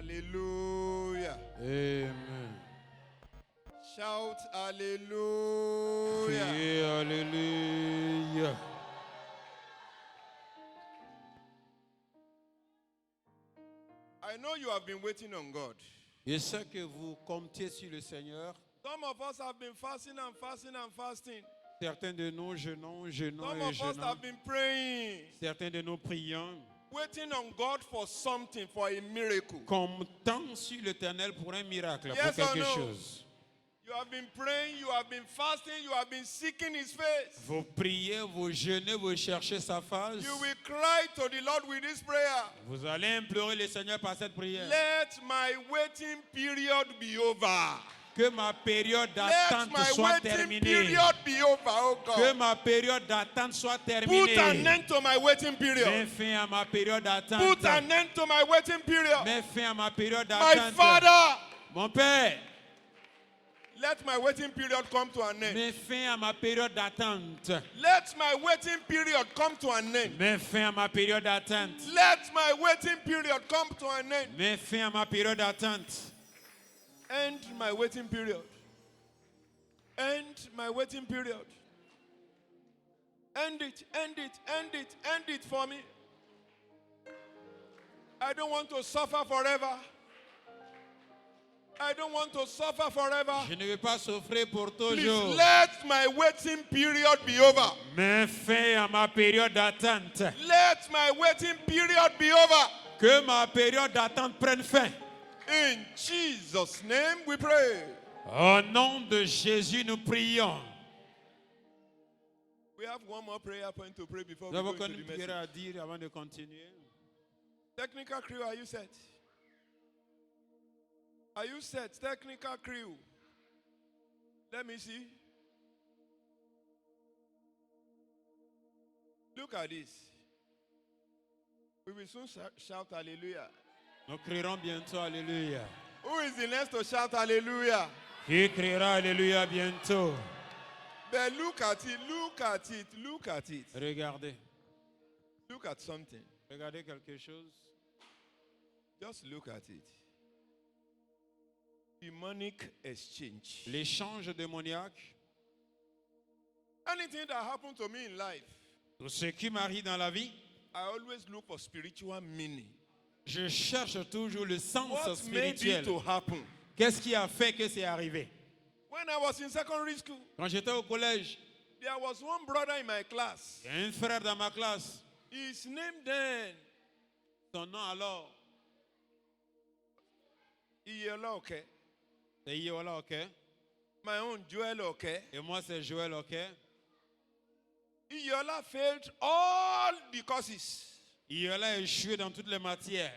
Hallelujah. Amen. Shout hallelujah. Criez Alléluia. I know you have been waiting on God. Je sais que vous comptez sur le Seigneur. Some of us have been fasting and fasting and fasting. Certains de nous jeûnons, jeûnons Some et of us jeûnons. have been praying, Certains de nous prions, waiting on God for something, for a miracle. comptant sur l'Éternel pour un miracle, Yes pour or quelque no? chose. You have been praying, you have been fasting, you have been seeking His face. Vous priez, vous jeûnez, vous cherchez sa face. You will cry to the Lord with this prayer. Vous allez implorer le Seigneur par cette prière. Let my waiting period be over. Que ma période Let d'attente my soit waiting terminée. period be over, oh Que God. ma période d'attente soit Put an terminée. end to my waiting Mets period. fin à ma période d'attente. Put an end to my waiting period. Mets fin à ma période My d'attente. Father, Mon Père, let my waiting period come to an end. mets fin à ma période d'attente. Let my waiting period come to an end. Mets fin à ma période d'attente. Let my waiting period come to an end. Mets fin à ma période d'attente. End my waiting period. End my waiting period. End it, end it, end it, end it for me. I don't want to suffer forever. I don't want to suffer forever. Je ne veux pas souffrir pour Please toujours. let my waiting period be over. Mets fin à ma période d'attente. Let my waiting period be over. Que ma période d'attente prenne fin. In Jesus' name we pray. Au nom de Jésus, nous prions. We have one more prayer point to pray before Nous we go avons into une the prière message. à dire avant de continuer. Technical crew, are you set? Are you set? Technical crew. Let me see. Look at this. We will soon shout hallelujah. Nous crierons bientôt Alléluia. Who is the next to shout hallelujah? Qui criera Alléluia bientôt? But look at it, look at it, look at it. Regardez. Look at something. Regardez quelque chose. Just look at it. Demonic exchange. L'échange démoniaque. Anything that happened to me in life, Tout ce qui m'arrive dans la vie, I always look for spiritual meaning. je cherche toujours le sens What made it spirituel. to happen? Qu'est-ce qui a fait que c'est arrivé? When I was in secondary school, Quand j'étais au collège, there was one brother in my class. il y a un frère dans ma classe. His name then, Son nom alors, Iyoloke. c'est Yola, ok? My own Joel Oke. Et moi, c'est Joël, ok? Iyola failed all the courses. Yola a échoué dans toutes les matières.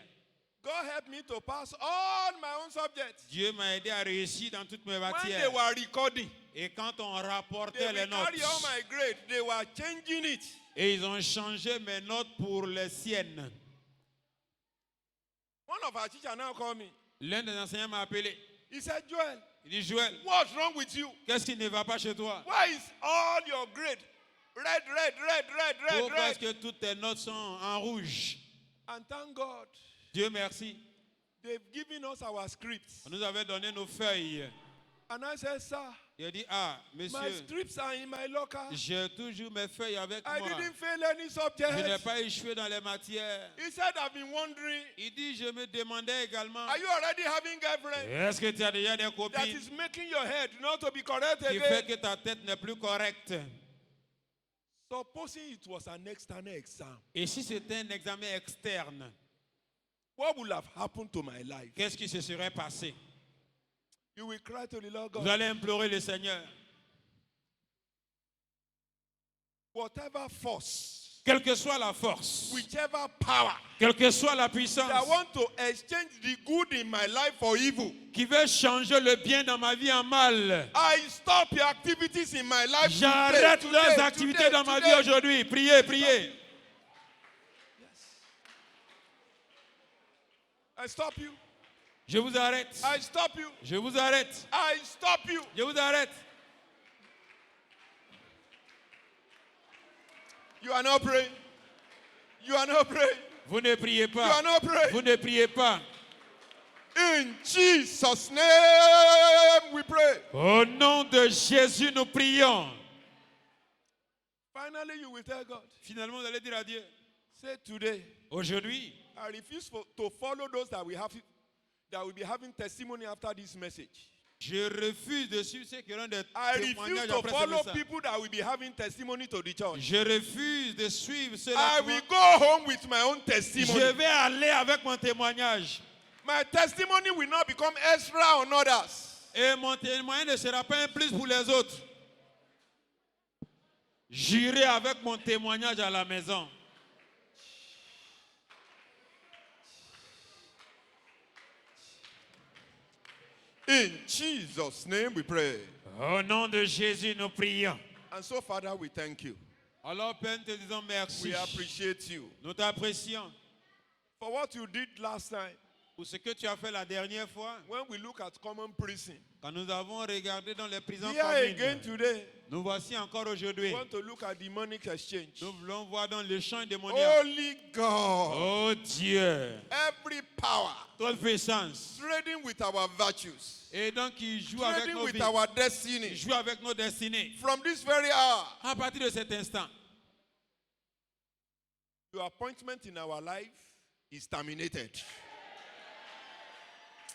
God helped me to pass all my own subjects. Dieu m'a aidé à réussir dans toutes mes When they matières. were recording, Et quand on they rapportait les will notes, carry all my grades. They were changing it. et ils ont changé mes notes pour les siennes. One of our teachers now called me. L'un des enseignants m'a appelé. He said, Joel, Il dit, Joël, what's wrong with you? qu'est-ce qui ne va pas chez toi? Why is all your grade red, red, red, red, red, Pourquoi red? est-ce que toutes tes notes sont en rouge? And thank God, Dieu merci. they've given us our scripts. On nous avait donné nos feuilles. And I said, sir, Il a dit, ah, my monsieur, scripts are in my locker. j'ai toujours mes feuilles avec I moi. didn't fail any Je n'ai subject. pas échoué dans les matières. He said, I've been wondering, Il dit, je me demandais également, are you already having girlfriend est-ce que tu as déjà des that copines is making your head not to be correct qui fait again? que ta tête n'est plus correcte? Supposing it was an external exam, Et si c'était un examen externe, what would have happened to my life? qu'est-ce qui se serait passé? You will cry to the Lord Vous God. allez implorer le Seigneur. Whatever force, Quelle que soit la force, whichever power quelle que soit la that puissance want to exchange the good in my life for evil, qui veut changer le bien dans ma vie en mal, I stop your activities in my life. j'arrête today, leurs today, activités dans ma vie today. aujourd'hui. Priez, priez. I stop you. Je vous arrête. I stop you. Je vous arrête. I stop you. Je vous arrête. You are not praying. You are not praying. Vous ne priez You pas. are not praying. Vous ne priez pas. In Jesus' name we pray. Au nom de Jésus, nous prions. Finally, you will tell God, Finalement, vous allez dire à Dieu, say today, aujourd'hui, I refuse to follow those that will be having testimony after this message. je refuse de suivre ceux qui auront des I refuse témoignages to après ce follow message. people that will be having testimony to the church. Je refuse de suivre I ceux-là will qui go home with my own testimony. Je vais aller avec mon témoignage. My testimony will not become extra on others. Et mon témoignage ne sera pas un plus pour les autres. J'irai avec mon témoignage à la maison. In Jesus' name we pray. Au nom de Jésus, nous prions. And so, Father, we thank you. Alors, Père, nous te disons merci. We appreciate you Nous t'apprécions for what you did last time. pour ce que tu as fait la dernière fois, When we look at common prison, quand nous avons regardé dans les prisons here again communes. today, Nous voici encore we aujourd'hui. want to look at demonic exchange. Nous voulons voir dans l'échange démoniaque. Holy God, Oh Dieu, every power toute puissance. trading with our virtues, Et donc, il joue avec trading nos with vies. our Il destiny. joue avec nos destinées. From this very hour, À partir de cet instant, your appointment in our life is terminated.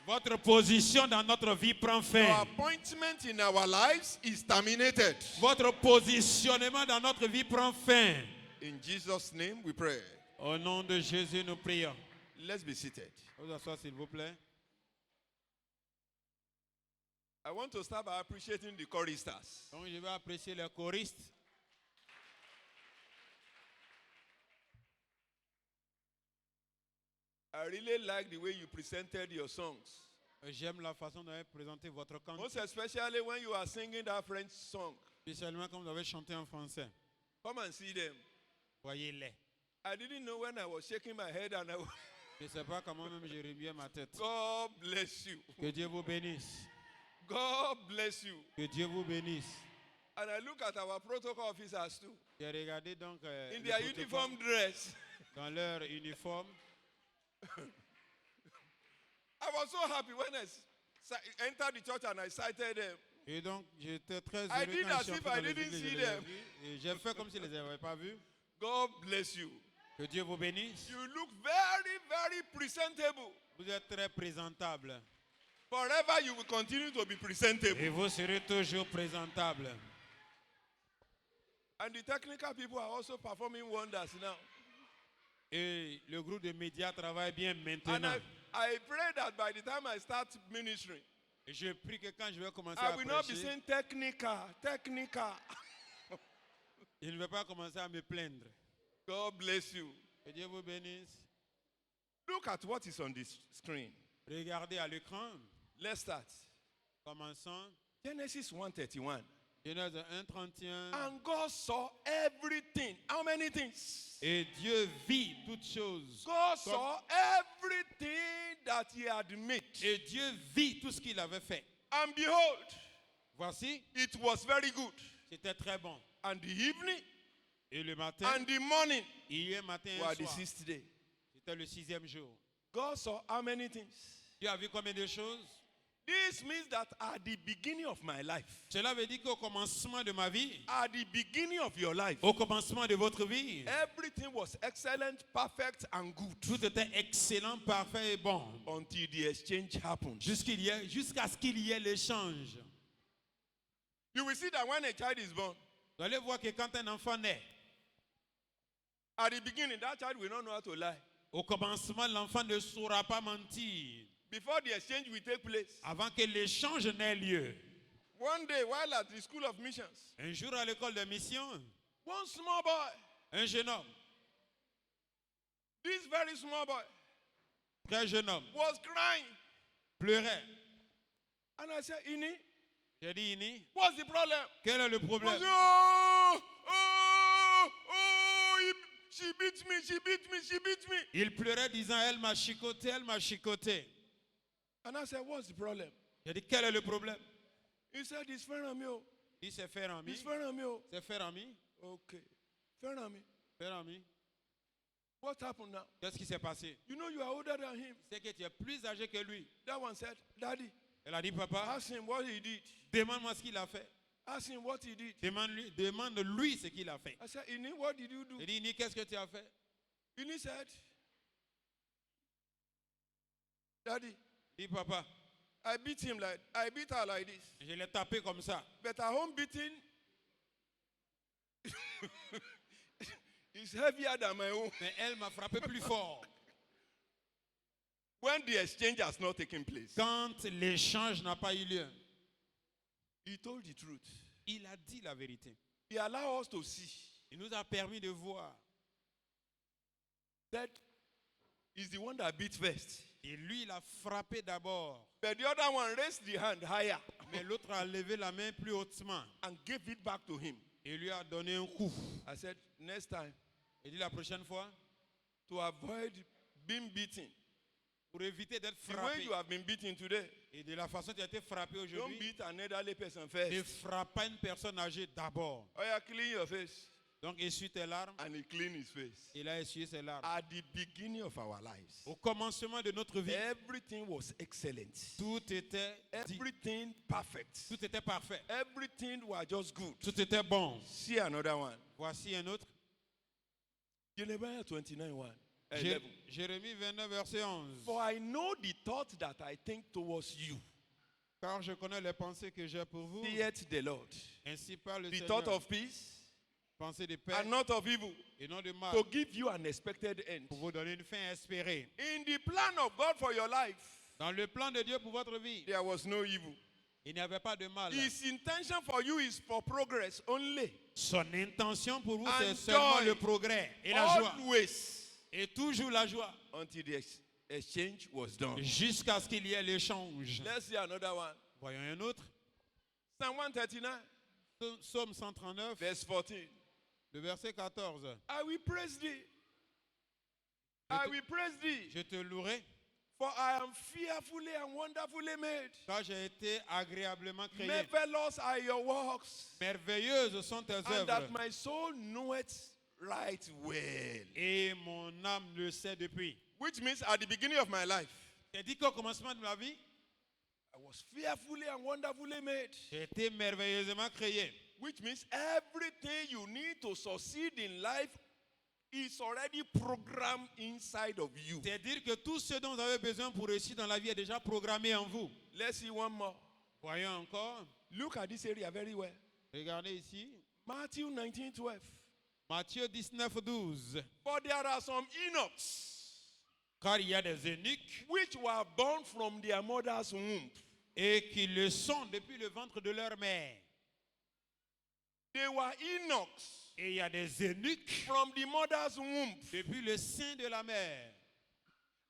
votre position dans notre vie prend Your fin. appointment in our lives is terminated. Votre positionnement dans notre vie prend fin. In Jesus' name we pray. Au nom de Jésus, nous prions. Let's be seated. Vous asseoir, s'il vous plaît. I want to start by appreciating the choristers. Donc, je vais apprécier les choristes. I really like the way you presented your songs. J'aime la façon dont vous avez présenté votre cantique. Most especially when you are singing that French song. Spécialement quand vous avez chanté en français. Come and see them. Voyez-les. I didn't know when I was shaking my head and Je ne sais pas comment même j'ai remué ma tête. God bless you. Que Dieu vous bénisse. God bless you. Que Dieu vous bénisse. And I look at our protocol officers too. J'ai regardé donc In le their protocole uniform dress. dans leur uniforme. I was so happy when I entered the church and I sighted them. Et donc, j'étais très I heureux did quand as je suis if entré I dans les didn't églises, see je les ai them. vus. Et j'ai fait comme si je ne les avais pas vus. God bless you. Que Dieu vous bénisse. You look very, very presentable. Vous êtes très présentable. Forever you will continue to be presentable. Et vous serez toujours présentable. And the technical people are also performing wonders now. Et le groupe de médias travaille bien And maintenant. I pray that by the time I start ministering, Et je prie que quand je vais commencer I à will not be prêcher, saying technical. je ne vais pas commencer à me plaindre. God bless you. Que Dieu vous bénisse. Look at what is on this screen. Regardez à l'écran. Let's start. Commençons. Genesis 1:31. Genèse 1:31. And God saw everything. How many things? Et Dieu vit toutes choses. God saw everything that he had made. Et Dieu vit tout ce qu'il avait fait. And behold, Voici, it was very good. c'était très bon. And the evening Et le matin, and the morning hier matin et were the soir, sixth day. c'était le 6e jour. God saw how many things? Dieu a vu combien de choses? This means that at the beginning of my life, Cela veut dire qu'au commencement de ma vie, at the beginning of your life, au commencement de votre vie, everything was excellent, perfect, and good tout était excellent, parfait et bon. until the exchange happened. Jusqu'à ce qu'il y ait l'échange. You will see that when a child is born, Vous allez voir que quand un enfant naît, at the beginning, that child will not know how to lie. au commencement, l'enfant ne saura pas mentir. Before the exchange will take place, Avant que l'échange n'ait lieu. one day while at the school of missions, Un jour à l'école de mission, one small boy, un jeune homme, this very small boy, très jeune homme, was crying. pleurait. And I said, Ini, J'ai dit, Ini, what's the problem? quel est le He problème? said, she beat me, she beat me, she beat me. Il pleurait disant, elle m'a chicoté, elle m'a chicoté. And I said, what's the problem? J'ai dit, quel est le problème? He said, it's Ferrami. Il s'est fait ami. Oh. It's Ferrami. C'est faire ami. Okay. Ferrami. Faire ami. What happened now? Qu'est-ce qui s'est passé? You know you are older than him. C'est que tu es plus âgé que lui. That one said, Daddy, Elle a dit, papa, ask him what he did. demande-moi ce qu'il a fait. Ask him what he did. Demande-lui ce qu'il a fait. I said, Ini, what did you do? Il dit, Ini, qu'est-ce que tu as fait? Ini said, Daddy, Il dit, papa, I beat her like this. je l'ai tapé comme ça. But her home beating is heavier than my own. Mais elle m'a frappé plus fort. When the exchange has not taken place, Quand l'échange n'a pas eu lieu, he told the truth. il a dit la vérité. He allowed us to see Il nous a permis de voir. that he's the one that beat first. Et lui, il a frappé d'abord. But the other one raised the hand higher Mais l'autre a levé la main plus hautement. and gave it back to him. Et lui a donné un coup. I said, next time, Il dit la prochaine fois, to avoid being beaten, pour éviter d'être the way frappé, you have been beaten today, et de la façon dont tu as été frappé don't aujourd'hui, beat an elderly person ne first. frappe pas une personne âgée d'abord. Oh yeah, clean your face. Donc essuie tes larmes. And he cleaned his face. Il a essuyé ses larmes. At the beginning of our lives, Au commencement de notre vie, everything was excellent. tout était dit. Everything perfect. Tout était parfait. Everything was just good. Tout était bon. See another one. Voici un autre. Jeremiah 29:1. 11. Jérémie 29, verset 11. For I know the thought that I think towards you, Car je connais les pensées que j'ai pour vous. saith the Lord. Ainsi parle le The Seigneur. thought of peace Pensées de paix and not of evil, et non de mal. to give you an expected end. Pour vous donner une fin espérée. In the plan of God for your life, Dans le plan de Dieu pour votre vie, there was no evil. il n'y avait pas de mal. His intention for you is for progress only. Son intention pour vous, And c'est seulement joy. le progrès et la joie. Always. Et toujours la joie. Until the exchange was done. Jusqu'à ce qu'il y ait l'échange. Let's see another one. Voyons un autre. Psalm 139, Psaume 139, verse 14. le verset 14. I will praise thee. I will praise thee. Je te louerai, For I am fearfully and wonderfully made. car j'ai été agréablement créé. Marvelous are your works. Merveilleuses sont tes And that œuvres. my soul knoweth right well. Et mon âme le sait depuis. Which means at the beginning of my life, C'est dit qu'au commencement de ma vie, I was fearfully and wonderfully made. j'ai été merveilleusement créé. Which means everything you need to succeed in life is already programmed inside of you. C'est-à-dire que tout ce dont vous avez besoin pour réussir dans la vie est déjà programmé en vous. Let's see one more. Voyons encore. Look at this area very well. Regardez ici. Matthew 19:12. Matthieu 19, 12. For there are some eunuchs Car il y a des eunuques which were born from their mother's womb. et qui le sont depuis le ventre de leur mère. They were eunuchs Et il y a des eunuques from the mother's womb. depuis le sein de la mère.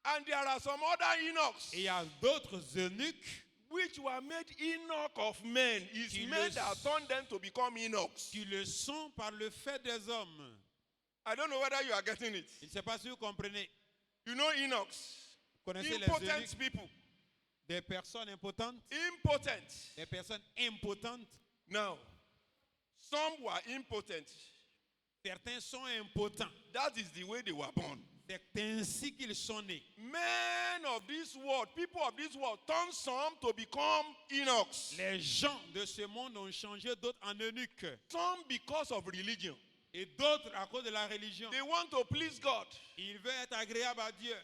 And there are some other eunuchs Et il y a d'autres eunuques which were made eunuch of men. It's Qui men le- that turned them to become eunuchs. qui le sont par le fait des hommes. I don't know whether you are getting it. Je ne sais pas si vous comprenez. You know eunuchs? Vous connaissez les Impotent eunuques, people. des personnes impotentes, Impotent. des personnes impotentes. Now, some were impotent. Certains sont impotents. That is the way they were born. C'est ainsi qu'ils sont nés. Men of this world, people of this world, turn some to become eunuchs. Les gens de ce monde ont changé d'autres en eunuques. Some because of religion. Et d'autres à cause de la religion. They want to please God. Ils veulent être agréables à Dieu.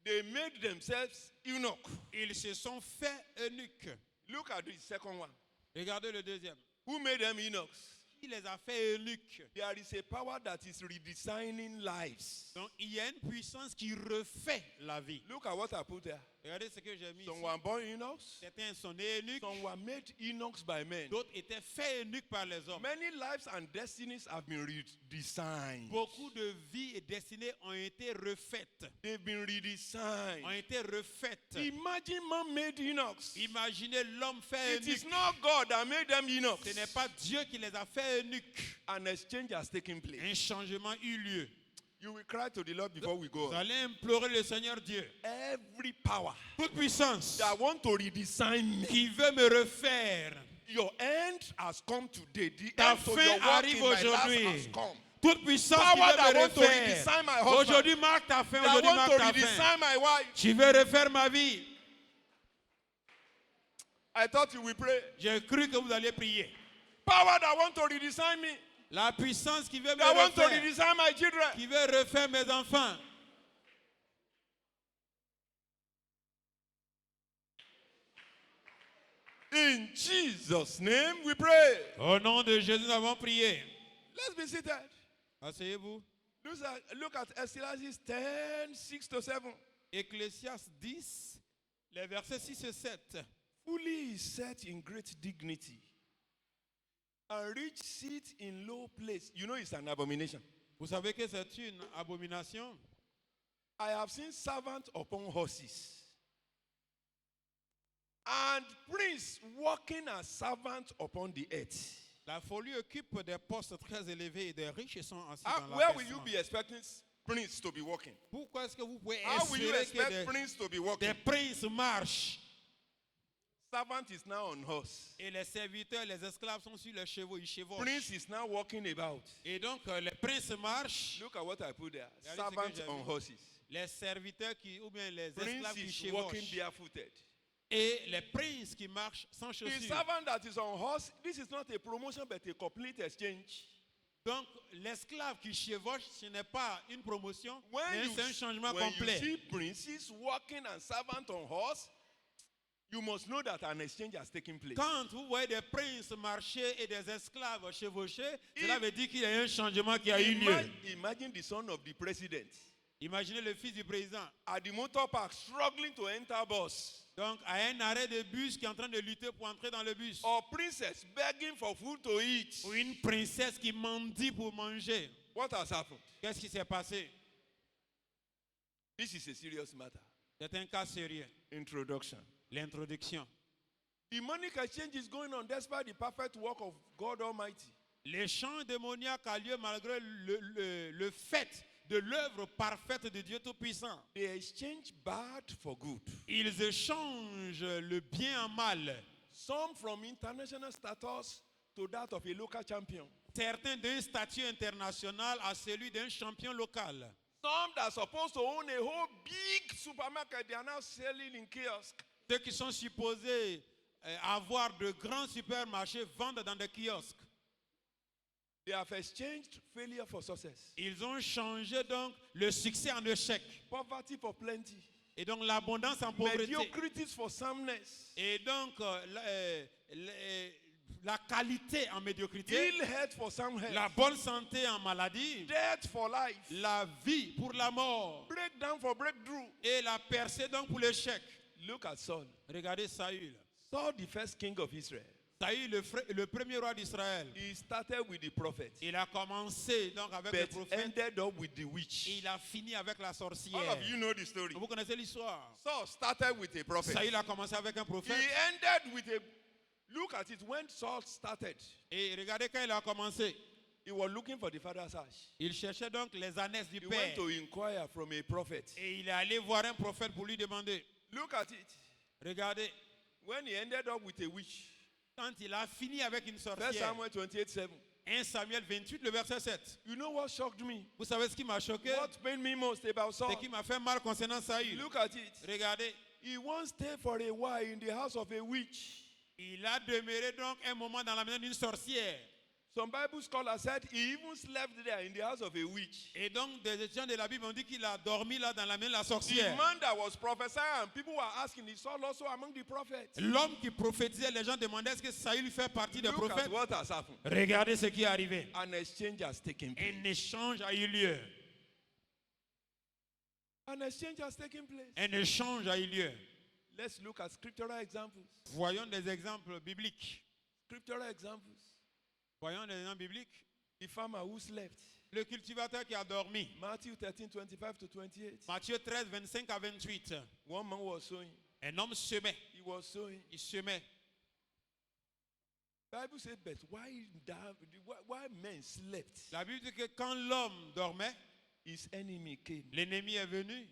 They made themselves eunuch. Ils se sont fait eunuques. Look at the second one. Regardez le deuxième. Who made them eunuchs? Il les a fait eunuques. There is a power that is redesigning lives. Donc il y a une puissance qui refait la vie. Look at what I put there. Regardez ce que j'ai mis Some ici. were born eunuchs. Certains sont nés eunuques. Some were made eunuchs by men. D'autres étaient faits eunuques par les hommes. Many lives and destinies have been redesigned. Beaucoup de vies et destinées ont été refaites. They've been redesigned. Ont été refaites. Imagine man made eunuchs. Imaginez l'homme fait It is eunuque. not God that made them eunuchs. Ce n'est pas Dieu qui les a fait eunuques. An exchange has taken place. Un changement eut lieu. You will cry to the Lord before we go Vous on. allez implorer le Seigneur Dieu. Every power Toute puissance that want to redesign me, qui veut me refaire. your end has come today. The Ta end to fin your work arrive in my life aujourd'hui. has come. Toute puissance qui Power veut that me want to refaire. redesign my husband. Aujourd'hui, marque ta fin. That Aujourd'hui, want marque to ta fin. redesign my wife. Tu veux refaire ma vie. I thought you will pray. J'ai cru que vous alliez prier. Power that want to redesign me. La puissance qui veut me That want to refaire. redesign my children. Qui veut refaire mes enfants. In Jesus' name we pray. Au nom de Jésus, nous avons prié. Let's be seated. Asseyez-vous. Look at Ecclesiastes 10, 6 to 7. Ecclésiaste 10, les versets 6 et 7. Fully is set in great dignity, and rich sit in low place. You know it's an abomination. Vous savez que c'est une abomination? I have seen servants upon horses, and prince walking as servants upon the earth. La folie occupe des postes très élevés et des riches sont assis dans la Where will you personne. be expecting prince to be walking? Pourquoi est-ce que vous pouvez How will you espérer que expect prince to be walking? des princes marchent Servant is now on horse. et les serviteurs, les esclaves sont sur les chevaux, ils chevauchent. Prince is now walking about. Et donc les princes marchent, Look at what I put there. Regardez ce que Servants j'ai on mis. horses. les serviteurs qui, ou bien les Prince esclaves qui is walking chevauchent. barefooted. Et les princes qui marchent sans The chaussures. servant that is on horse, this is not a promotion but a complete exchange. Donc l'esclave qui chevauche, ce n'est pas une promotion, When mais you, c'est un changement when you complet. see princes walking and servant on horse, you must know that an exchange has taken place. Quand vous voyez des princes marcher et des esclaves chevaucher, cela If- veut dire qu'il y a un changement qui a eu lieu. Imagine the son of the president Imaginez le fils du président. at the motor park struggling to enter bus, Donc, à un arrêt de bus qui est en train de lutter pour entrer dans le bus. or princess begging for food to eat. Ou une princesse qui mendie pour manger. What has happened? Qu'est-ce qui s'est passé? This is a serious matter. C'est un cas sérieux. Introduction. L'introduction. Demonic exchange is going on despite the perfect work of God Almighty. L'échange démoniaque a lieu malgré le fait de l'œuvre parfaite de Dieu Tout-Puissant. They exchange bad for good. Ils échangent le bien en mal. Some from international status to that of a local champion. Certains d'un statut international à celui d'un champion local. Some that are supposed to own a whole big supermarket, they are now selling in kiosk. Ceux qui sont supposés avoir de grands supermarchés vendent dans des kiosques. They have exchanged failure for success. Ils ont changé donc le succès en échec. Poverty for plenty. Et donc l'abondance en pauvreté. Mediocrities for soundness. Et donc la qualité en médiocrité. Ill health for sound health. La bonne santé en maladie. Death for life. La vie pour la mort. Breakdown for breakthrough. Et la percée donc pour l'échec. Look at Saul. Regardez Saül. Saul, the first king of Israel. Saül, le premier roi d'Israël. He started with the prophet, Il a commencé donc avec le but prophète. ended up with the Et witch. il a fini avec la All sorcière. of you know the story. Vous connaissez l'histoire. Saul started with a prophet. Saül a commencé avec un He prophète. ended with a. Look at it. When Saul started, Et regardez quand il a commencé. he was looking for the father's ash. Il cherchait donc les ânesses du He père. went to inquire from a prophet. Et il est allé voir un prophète pour lui demander. Look at it. Regardez, When he ended up with a witch. quand il a fini avec une 1 sorcière. Samuel 28:7. 1 Samuel 28, le verset 7. You know what shocked me? Vous savez ce qui m'a choqué? What pained me most about Ce Saul? qui m'a fait mal concernant Saül. Look at it. Regardez, He once stayed for a while in the house of a witch. il a demeuré donc un moment dans la maison d'une sorcière. Some Bible scholars said he even slept there in the house of a witch. Et donc des étudiants de la Bible ont dit qu'il a dormi là dans la maison de la The sorcière. man that was prophesying, and people were asking, is Saul also among the prophets? L'homme qui prophétisait, les gens demandaient est-ce que Saül fait partie des Look at prophètes? what has happened. Regardez ce qui est arrivé. An exchange has taken place. Un échange a eu lieu. An exchange has taken place. Un échange a eu lieu. Let's look at scriptural examples. Voyons des exemples bibliques. Scriptural examples. Voyons des exemples bibliques. The farmer who slept. Le cultivateur qui a dormi. Matthew 13:25 to 28. Matthieu 13, 25 à 28. One man was sowing. Un homme semait. He was sowing. Il semait. Bible said, but why men slept? La Bible dit que quand l'homme dormait, His enemy came l'ennemi est venu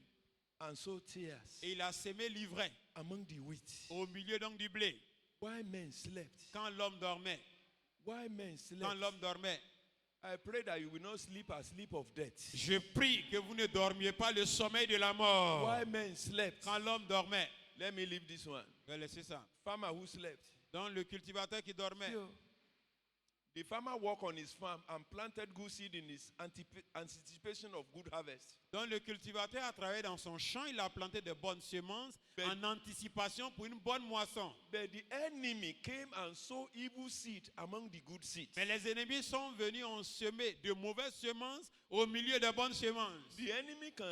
and sowed tears et il a semé l'ivraie among the wheat. au milieu donc du blé. Why men slept? Quand l'homme dormait, Why men quand slept? l'homme dormait, I pray that you will not sleep a sleep of death. Je prie que vous ne dormiez pas le sommeil de la mort. Why men slept? Quand l'homme dormait, Let me leave this one. je vais laisser ça. Farmer who slept. Donc le cultivateur qui dormait, The farmer worked on his farm and planted good seed in his anticipation of good harvest. donc le cultivateur a travaillé dans son champ, il a planté de bonnes semences Mais- en anticipation pour une bonne moisson. But the enemy came and sowed evil seed among the good seeds. Mais les ennemis sont venus, ont semé de mauvaises semences au milieu de bonnes semences. The enemy can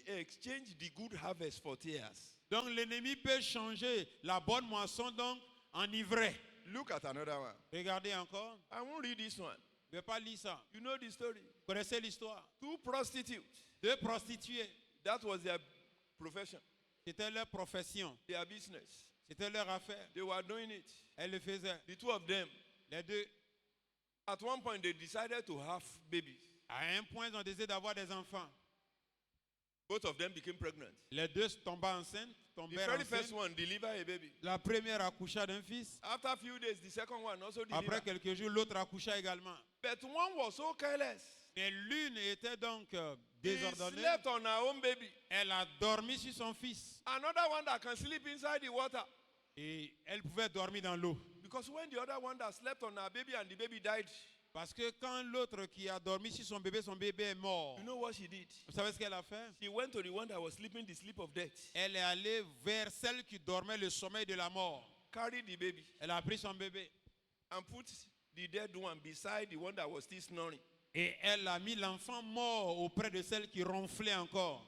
exchange the good harvest for tears. Donc l'ennemi peut changer la bonne moisson donc en ivraie. Look at another one. Regardez encore, I won't read this one. je ne vais pas lire ça. You know the story. Vous connaissez l'histoire? 2 prostitutes. Deux prostituées, That was their profession, c'était leur profession, their business. c'était leur affaire. They were doing it. Elles le faisaient. The 2 of them. Les deux, At one point, they decided to have babies. à un point, ils ont décidé d'avoir des enfants. Both of them became pregnant. Les deux tombaient enceintes, The tombèrent very first enceintes. one delivered a baby. La première accoucha d'un fils. After a few days, the second one also Après delivered. quelques jours, l'autre accoucha également. But one was so careless. Mais l'une était donc He désordonnée. slept on her own baby. Elle a dormi sur son fils. Another one that can sleep inside the water. Et elle pouvait dormir dans l'eau. Because when the other one that slept on her baby and the baby died, Parce que quand l'autre qui a dormi sur son bébé est mort. you know what she did? Vous savez ce qu'elle a fait? She went to the one that was sleeping the sleep of death, Elle est allée vers celle qui dormait le sommeil de la mort. carried the baby, Elle a pris son bébé. and put the dead one beside the one that was still snoring. Et elle a mis l'enfant mort auprès de celle qui ronflait encore.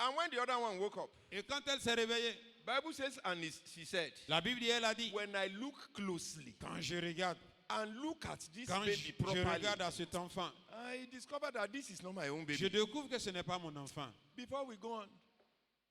And when the other one woke up, Et quand elle s'est réveillée, Bible says, and she said, la Bible dit, elle a dit, when I look closely quand je regarde, and look at this quand baby je properly, regarde à cet enfant, I discovered that this is not my own je baby. découvre que ce n'est pas mon enfant. Before we go on,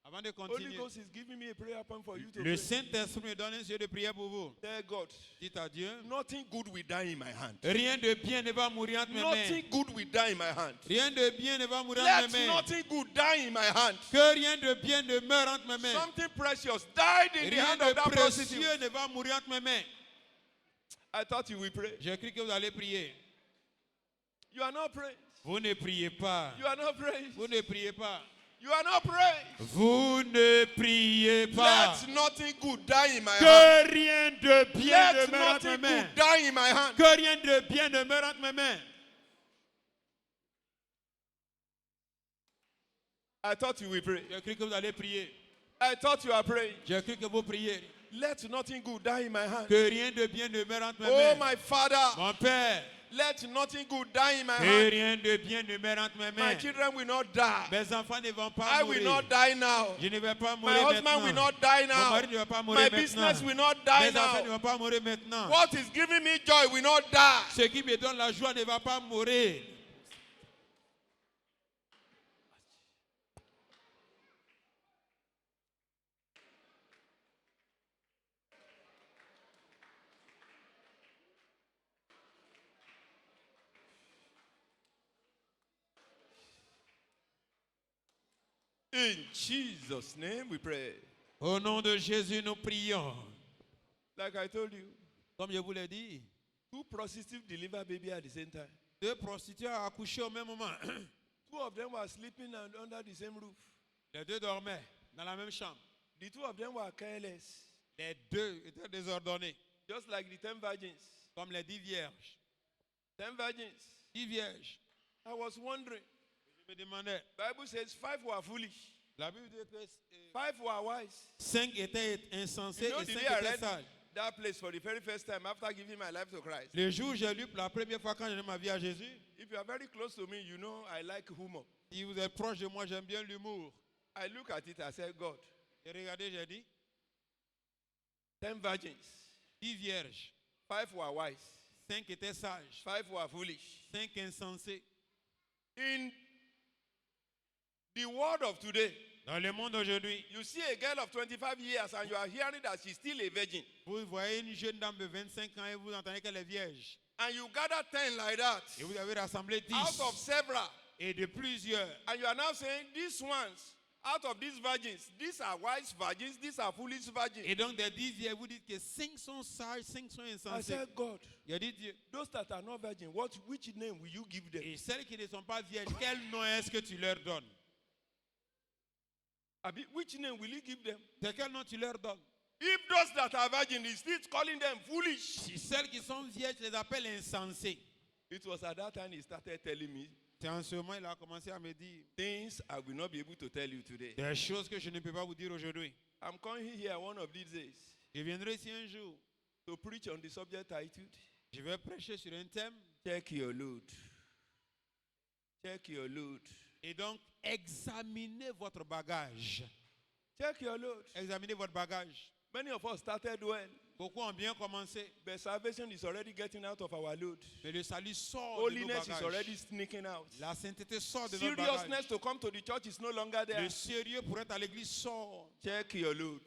Avant de Holy continuer, Ghost is giving me a prayer point for you to le pray. Saint-Esprit me donne un yeux de prière pour vous. Tell God, Dites à Dieu, nothing good will die in my hand. rien de bien ne va mourir entre mes mains. Nothing good will die in my hand. Rien de bien ne va mourir entre Let mes mains. nothing good die in my hand. Que rien de bien ne meure entre mes mains. Something precious died in the Rien hand de of that prostitute. précieux ne va mourir entre mes mains. I thought you will pray. J'ai cru que vous allez prier. You are not praying. Vous ne priez pas. You are not praying. Vous ne priez pas. You are not praying. Vous ne priez pas. Let nothing good die in my hand. Que rien de bien Let ne meure entre mes nothing mains. good die in my hand. Que rien de bien ne meure entre mes mains. I thought you will pray. J'ai cru que vous allez prier. I thought you are praying. J'ai cru que vous priez. Let nothing good die in my hand. Que rien de bien ne meure entre mes Oh, mains. my Father, Mon Père, let nothing good die in my que hand. rien de bien ne meure entre mes My mains. children will not die. Mes enfants ne vont pas I will mourir. not die now. Je ne vais pas My mourir husband will maintenant. not die Mon now. mari ne va pas mourir My maintenant. business will not die Mes enfants ne now. vont pas mourir maintenant. What is giving me joy will not die. Ce qui me donne la joie ne va pas mourir. In Jesus' name we pray. Au nom de Jésus, nous prions. Like I told you, Comme je vous l'ai dit, 2 prostitutes deliver baby at the same time. deux prostituées ont accouché au même moment. 2 of them were sleeping under the same roof. Les deux dormaient dans la même chambre. The 2 of them were careless, Les deux étaient désordonnés, just like the 10 virgins. comme les 10 vierges. 10 virgins. 10 vierges. I was wondering. Je me demandais, Bible says 5 were foolish, la Bible dit que 5 were wise. 5 étaient insensés You know, et the 5 day I étaient read sages. that place for the very first time after giving my life to Christ. Le jour où j'ai lu pour la première fois quand j'ai donné ma vie à Jésus, If you are very close to me, you know I like humor. si vous êtes proche de moi, j'aime bien l'humour. I look at it, I say, God, Et regardez, j'ai dit, 10 virgins, 10 vierges, 5 were wise, 5 étaient sages, 5 were foolish. 5 insensés. In the world of today, Dans le monde aujourd'hui, you see a girl of 25 years and you are hearing that she's still a virgin. vous voyez une jeune dame de 25 ans et vous entendez qu'elle est vierge. And you gather 10 like that Et vous avez rassemblé 10 out of several. et de plusieurs. And you are now saying these ones out of these virgins, these are wise virgins, these are foolish virgins. Et donc, des 10 vierges, vous dites que 5 sont sages, 5 sont I insensés. said, God, Il a dit Dieu. those that are not virgins, which name will you give them? Et celles qui ne sont pas vierges, quel nom est-ce que tu leur donnes? Abi, which name will you give them? De quel nom tu leur donnes? If those that are virgins, he's still calling them foolish. Si celles qui sont vierges, je les appelle insensées. It was at that time he started telling me C'est en ce moment il a commencé à me dire things I will not be able to tell you today. des choses que je ne peux pas vous dire aujourd'hui. I'm coming here one of these days Je viendrai ici un jour. to preach on the subject titled, Je vais prêcher sur un thème. Check your load. Check your load. Et donc, examinez votre bagage. Check your load. Examinez votre bagage. Many of us started well, Beaucoup ont bien commencé, but salvation is already getting out of our load. mais le salut sort de nos Holiness is already bagages. sneaking out. La sainteté sort de nos Seriousness bagages. to come to the church is no longer there. Le sérieux pour être à l'église sort. Check your load.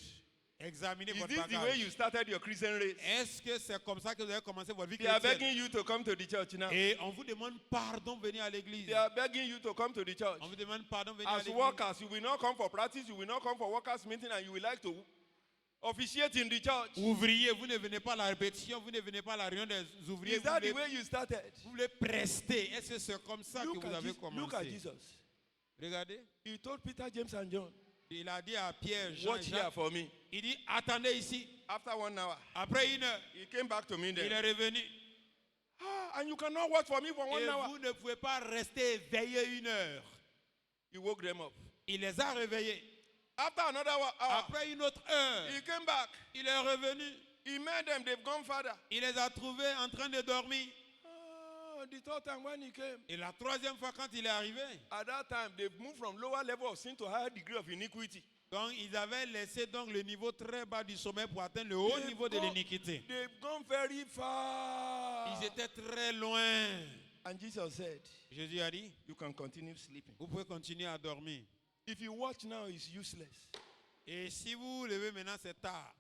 Examinez Is votre this the way you bagage. started your Christian race? Est-ce que c'est comme ça que vous avez commencé votre vie They are chrétienne? begging you to come to the church now. Et on vous demande pardon, venez à l'église. They are begging you to come to the church. On vous demande pardon, venez à As l'église. workers, you will not come for practice, you will not come for workers' meeting, and you will like to officiate in the church. Ouvrier, vous ne venez pas à la répétition, vous ne venez pas à la réunion des ouvriers. Is that the way you started? Vous voulez prester. Est-ce que c'est comme ça que Look vous at, avez look at commencé? Jesus. Regardez. He told Peter, James, and John, Il a dit à Pierre, Jean, watch here Jacques, for me. il dit, attendez ici. After 1 hour, Après 1 heure, he came back to me il then. est revenu. Ah, and you cannot watch for me for 1 Et hour. vous ne pouvez pas rester éveillé 1 heure. He woke them up. Il les a réveillés. After another hour, Après 1 autre heure, he came back. il est revenu. He met them, they've gone further. Il les a trouvés en train de dormir. The third time when he came, Et la troisième fois, quand il est arrivé, at that time, they've moved from lower level of sin to higher degree of iniquity. donc ils avaient laissé donc le niveau très bas du sommet pour atteindre le haut They've niveau de gone- l'iniquité. They've gone very far. Ils étaient très loin. And Jesus said, Jésus a dit, you can continue sleeping. vous pouvez continuer à dormir. If you watch now, it's useless. Et si vous vous levez maintenant, c'est tard.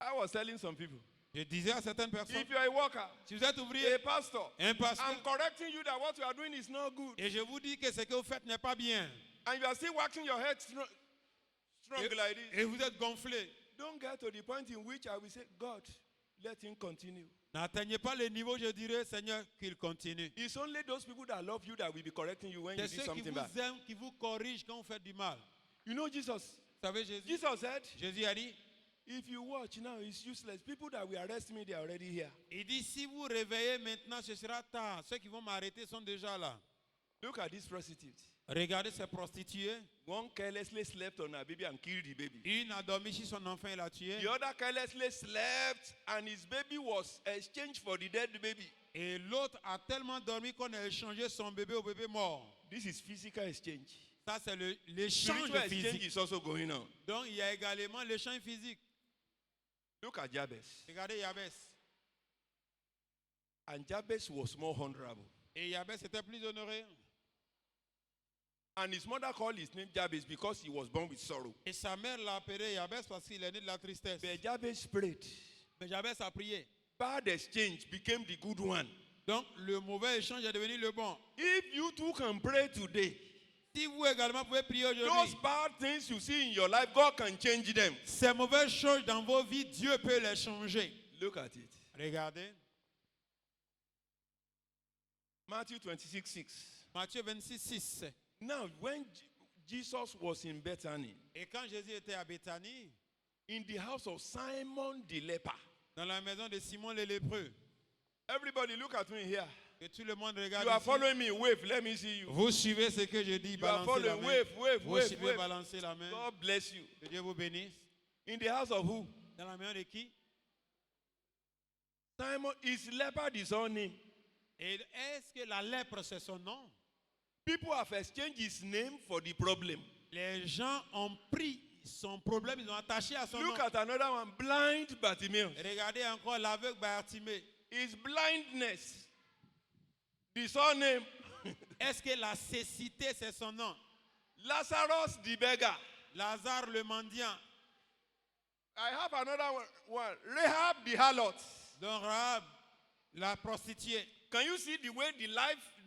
I was telling some people, Je disais à certaines personnes, if you're a worker, si vous êtes ouvrier, a pastor, un pasteur, I'm correcting you that what you are doing is not good. et je vous dis que ce que vous faites n'est pas bien, And you are still waxing your head strong like this. et vous êtes gonflé, Don't get to the point in which I will say, God, let him continue. n'atteignez pas le niveau, je dirais, Seigneur, qu'il continue. It's only those people that love you that will be correcting you when you C'est do ceux qui something vous bad. aiment, qui vous corrigent quand vous faites du mal. You know Jesus. Vous savez, Jésus, Jesus said, Jésus a dit, if you watch now, it's useless. People that will arrest me, they are already here. il dit, si vous réveillez maintenant, ce sera tard. Ceux qui vont m'arrêter sont déjà là. Look at this prostitute. Regardez ces prostituées. One carelessly slept on her baby and killed the baby. Une a dormi sur son enfant et l'a tué. The other carelessly slept and his baby was exchanged for the dead baby. Et l'autre a tellement dormi qu'on a échangé son bébé au bébé mort. This is physical exchange. Ça, c'est l'échange Spiritual exchange physique. is also going on. Donc, il y a également l'échange physique. Look at Jabez. Regardez Yabès. And Jabez was more honorable. Et Yabès était plus honoré. And his mother called his name Jabez because he was born with sorrow. Et sa mère l'a appelé Yabès parce qu'il est né de la tristesse. But Jabez prayed. Mais Yabès a prié. Bad exchange became the good one. Donc, le mauvais échange est devenu le bon. If you too can pray today, Si vous également pouvez prier those aujourd'hui, bad things you see in your life, God can change them. ces mauvaises choses dans vos vies, Dieu peut les changer. Look at it. Regardez. Matthew 26:6. Matthieu 26, 6. Now, when Jesus was in Bethany, Et quand Jésus était à Béthanie, in the house of Simon the leper, dans la maison de Simon le lépreux, everybody look at me here. que tout le monde regarde You are ici. following me. Wave. Let me see you. Vous suivez ce que je dis, You are balancez la following. main. Wave, wave, Vous wave, suivez, wave. balancez la main. God bless you. Que Dieu vous bénisse. In the house of who? Dans la maison de qui? Simon is leper his own name. Et est-ce que la lèpre, c'est son nom? People have exchanged his name for the problem. Les gens ont pris son problème, ils ont attaché à son nom. Look at another one. Blind Bartimaeus. Regardez encore l'aveugle Bartimée. His blindness, the surname. Est-ce que la cécité, c'est son nom? Lazarus the beggar. Lazare le mendiant. I have another one. Rahab the harlot. Donc Rahab, la prostituée. Can you see the way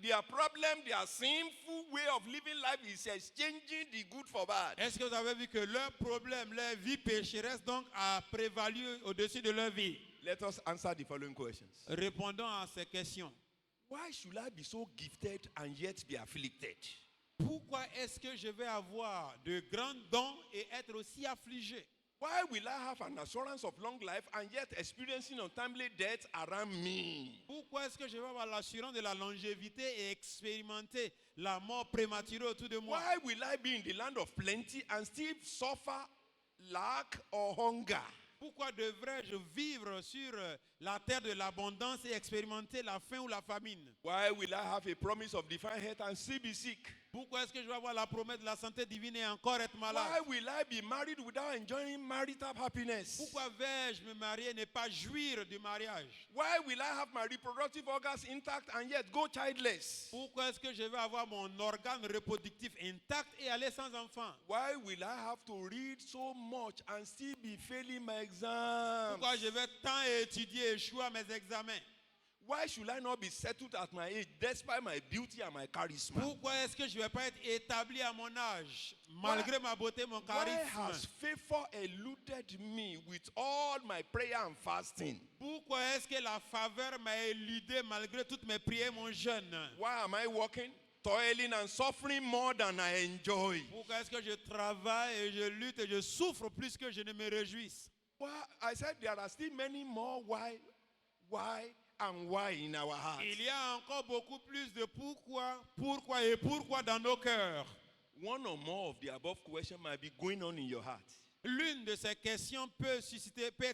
their problem, their sinful way of living life is exchanging the good for bad? Est-ce que vous avez vu que leur problème, leur vie pécheresse, donc, a prévalu au-dessus de leur vie? Let us answer the following questions. Répondons à ces questions. Why should I be so gifted and yet be afflicted? Pourquoi est-ce que je vais avoir de grands dons et être aussi affligé? Why will I have an assurance of long life and yet experiencing untimely death around me? Pourquoi est-ce que je vais avoir l'assurance de la longévité et expérimenter la mort prématurée autour de moi? Why will I be in the land of plenty and still suffer lack or hunger? Pourquoi devrais-je vivre sur la terre de l'abondance et expérimenter la faim ou la famine? Why will I have a promise of divine health and still be sick? Pourquoi est-ce que je vais avoir la promesse de la santé divine et encore être malade? Why will I be married without enjoying marital happiness? Pourquoi vais-je me marier et ne pas jouir du mariage? Why will I have my reproductive organs intact and yet go childless? Pourquoi est-ce que je vais avoir mon organe reproductif intact et aller sans enfant? Why will I have to read so much and still be failing my exams? Pourquoi je vais tant étudier et échouer à mes examens? Why should I not be settled at my age despite my beauty and my charisma? Pourquoi est-ce que je ne vais pas être établi à mon âge malgré ma beauté, mon Why has charisme? favor eluded me with all my prayer and fasting? Pourquoi est-ce que la faveur m'a éludé malgré toutes mes prières, mon jeûne? Why am I working, toiling and suffering more than I enjoy? Pourquoi est-ce que je travaille et je lutte et je souffre plus que je ne me réjouisse? Well, I said there are still many more why in our hearts. Il y a encore beaucoup plus de pourquoi dans nos cœurs. One or more of the above questions might be going on in your heart. L'une de ces questions peut être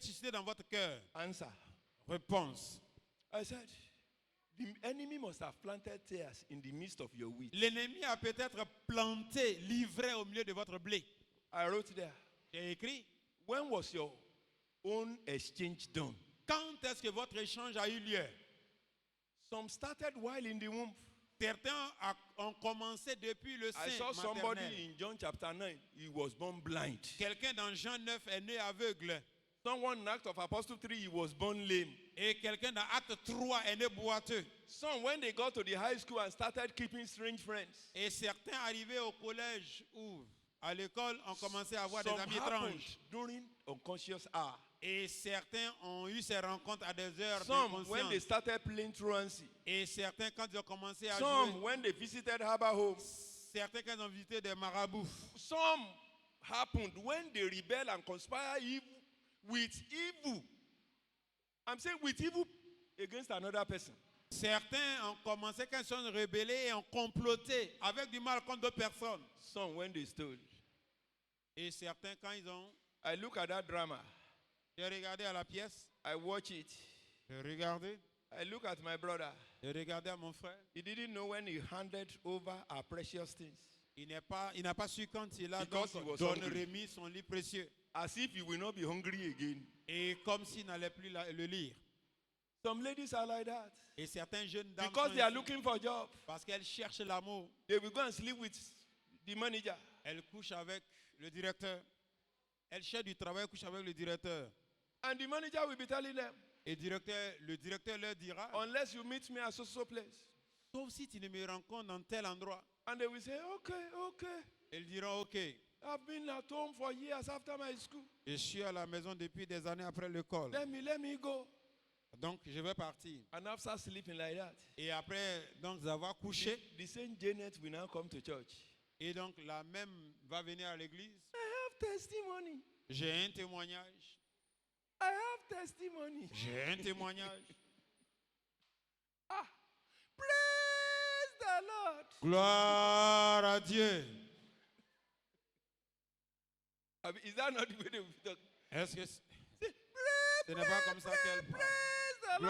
suscitée dans votre cœur. Answer. Réponse. I said, the enemy must have planted tares in the midst of your wheat. L'ennemi a peut-être planté l'ivraie au milieu de votre blé. I wrote there. J'ai écrit. When was your own exchange done? Quand est-ce que votre échange a eu lieu? Some started while in the womb. Certains ont commencé depuis le I sein saw somebody maternel. in John chapter 9. He was born blind. Quelqu'un dans Jean 9 est né aveugle. Someone in Acts of Apostles 3, he was born lame. Et quelqu'un dans Acte 3 est né boiteux. Some, when they got to the high school and started keeping strange friends. Et certains arrivés au collège ou à l'école ont commencé à avoir des Some amis happened étranges. during unconscious hour. Et certains ont eu ces rencontres à des heures Some, when they d'inconscience. started playing truancy. Et certains, quand ils ont commencé à Some, jouer, when they visited harbor homes. certains, quand ils ont visité des marabouts. Some happened when they rebel and conspire with evil. I'm saying with evil against another person. Certains ont commencé quand ils sont rebellés et ont comploté avec du mal contre d'autres personnes. Some, when they stole. Et certains, quand ils ont... I look at that drama. J'ai regardé à la pièce. I watch it. J'ai regardé. I look at my brother. J'ai regardé à mon frère. He didn't know when he handed over our precious things. Il n'a pas su quand il a Because donc he was donné hungry. remis son livre précieux. As if he will not be hungry again. Et comme s'il n'allait plus le lire. Some ladies are like that. Et certains jeunes dames Because sont they are ainsi, looking for a job. parce qu'elles cherchent l'amour. They will go and sleep with the manager. Elles couchent avec le directeur. Elles cherchent du travail, couchent avec le directeur. And the manager will be telling them, Et le directeur leur dira, unless you meet me at so place. sauf si tu ne me rencontres dans tel endroit. And they will say, okay. Elles diront, ok, I've been at home for years after my school. je suis à la maison depuis des années après l'école. Let me go. Donc, je vais partir. And after sleeping like that, Et après, donc, avoir couché, the same Janet will now come to church. et donc, la même va venir à l'église. I have testimony. J'ai un témoignage. I have testimony. J'ai un témoignage. Praise the Lord. Gloire à Dieu. I mean, is that not the way they will talk? Est-ce que Say, ce n'est pas comme ça qu'elle parle? praise the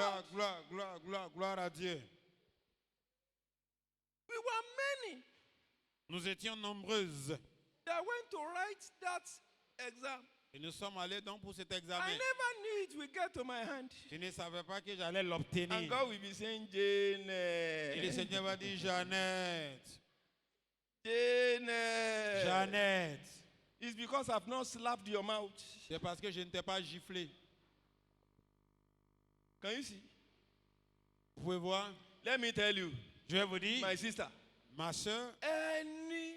Lord. Gloire à Dieu. We were many Nous étions nombreuses. that went to write that exam. Et nous sommes allés donc pour cet I examen. never knew it would get to my hand. Je ne savais pas que j'allais And l'obtenir. God will be saying, Et le Janet. Seigneur va dire, Jeannette. Janet. Jeannette. It's because I've not slapped your mouth. C'est parce que je ne t'ai pas giflé. Can you see? Vous pouvez voir? Let me tell you, Je vais vous dire, my sister, ma soeur, any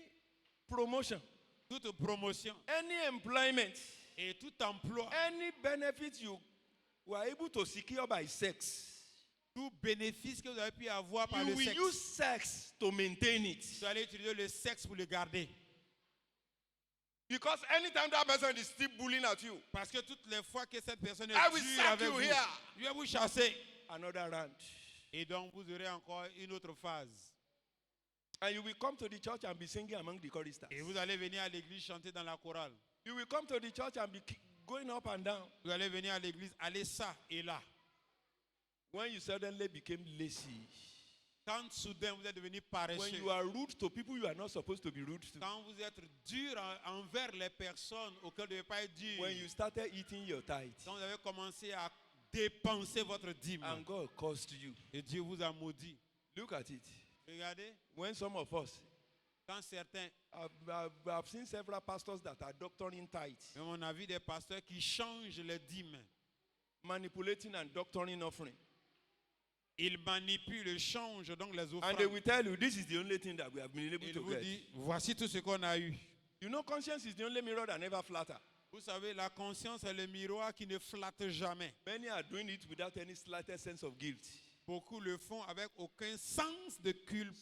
promotion, toute promotion any employment, et tout emploi, any benefit you were able to secure by sex, tout bénéfice que vous avez pu avoir par you le will sexe, use sex to maintain it. vous allez utiliser le sexe pour le garder. Because anytime that person is still bullying at you, Parce que toutes les fois que cette personne I est will dure sack avec you vous, here. je vais vous chasser. Another round. Et donc vous aurez encore une autre phase. And you will come to the church and be singing among the choristers. Et vous allez venir à l'église chanter dans la chorale. You will come to the church and be going up and down. Vous allez venir à l'église, aller ça et là. When you suddenly became lazy, Quand soudain vous êtes devenu when paresseux, you are rude to people you are not supposed to be rude to, quand vous êtes dur envers les personnes auxquelles vous ne devez pas être dur, when you started eating your tithe, quand vous avez commencé à dépenser votre dîme, and God cursed you. et Dieu vous a maudit. Look at it. Regardez, When some of us, quand certains, I've seen several pastors that are doctoring tithes, mais on a vu des pasteurs qui changent les dîmes. manipulating and doctoring offering. Ils manipulent, changent donc les And they offrandes. will tell you, this is the only thing that we have been able Il to vous get. dit, voici tout ce qu'on a eu. You know, conscience is the only mirror that never flatter. Vous savez, la conscience est le miroir qui ne flatte jamais. Many are doing it without any slightest sense of guilt. Beaucoup le font avec aucun sens de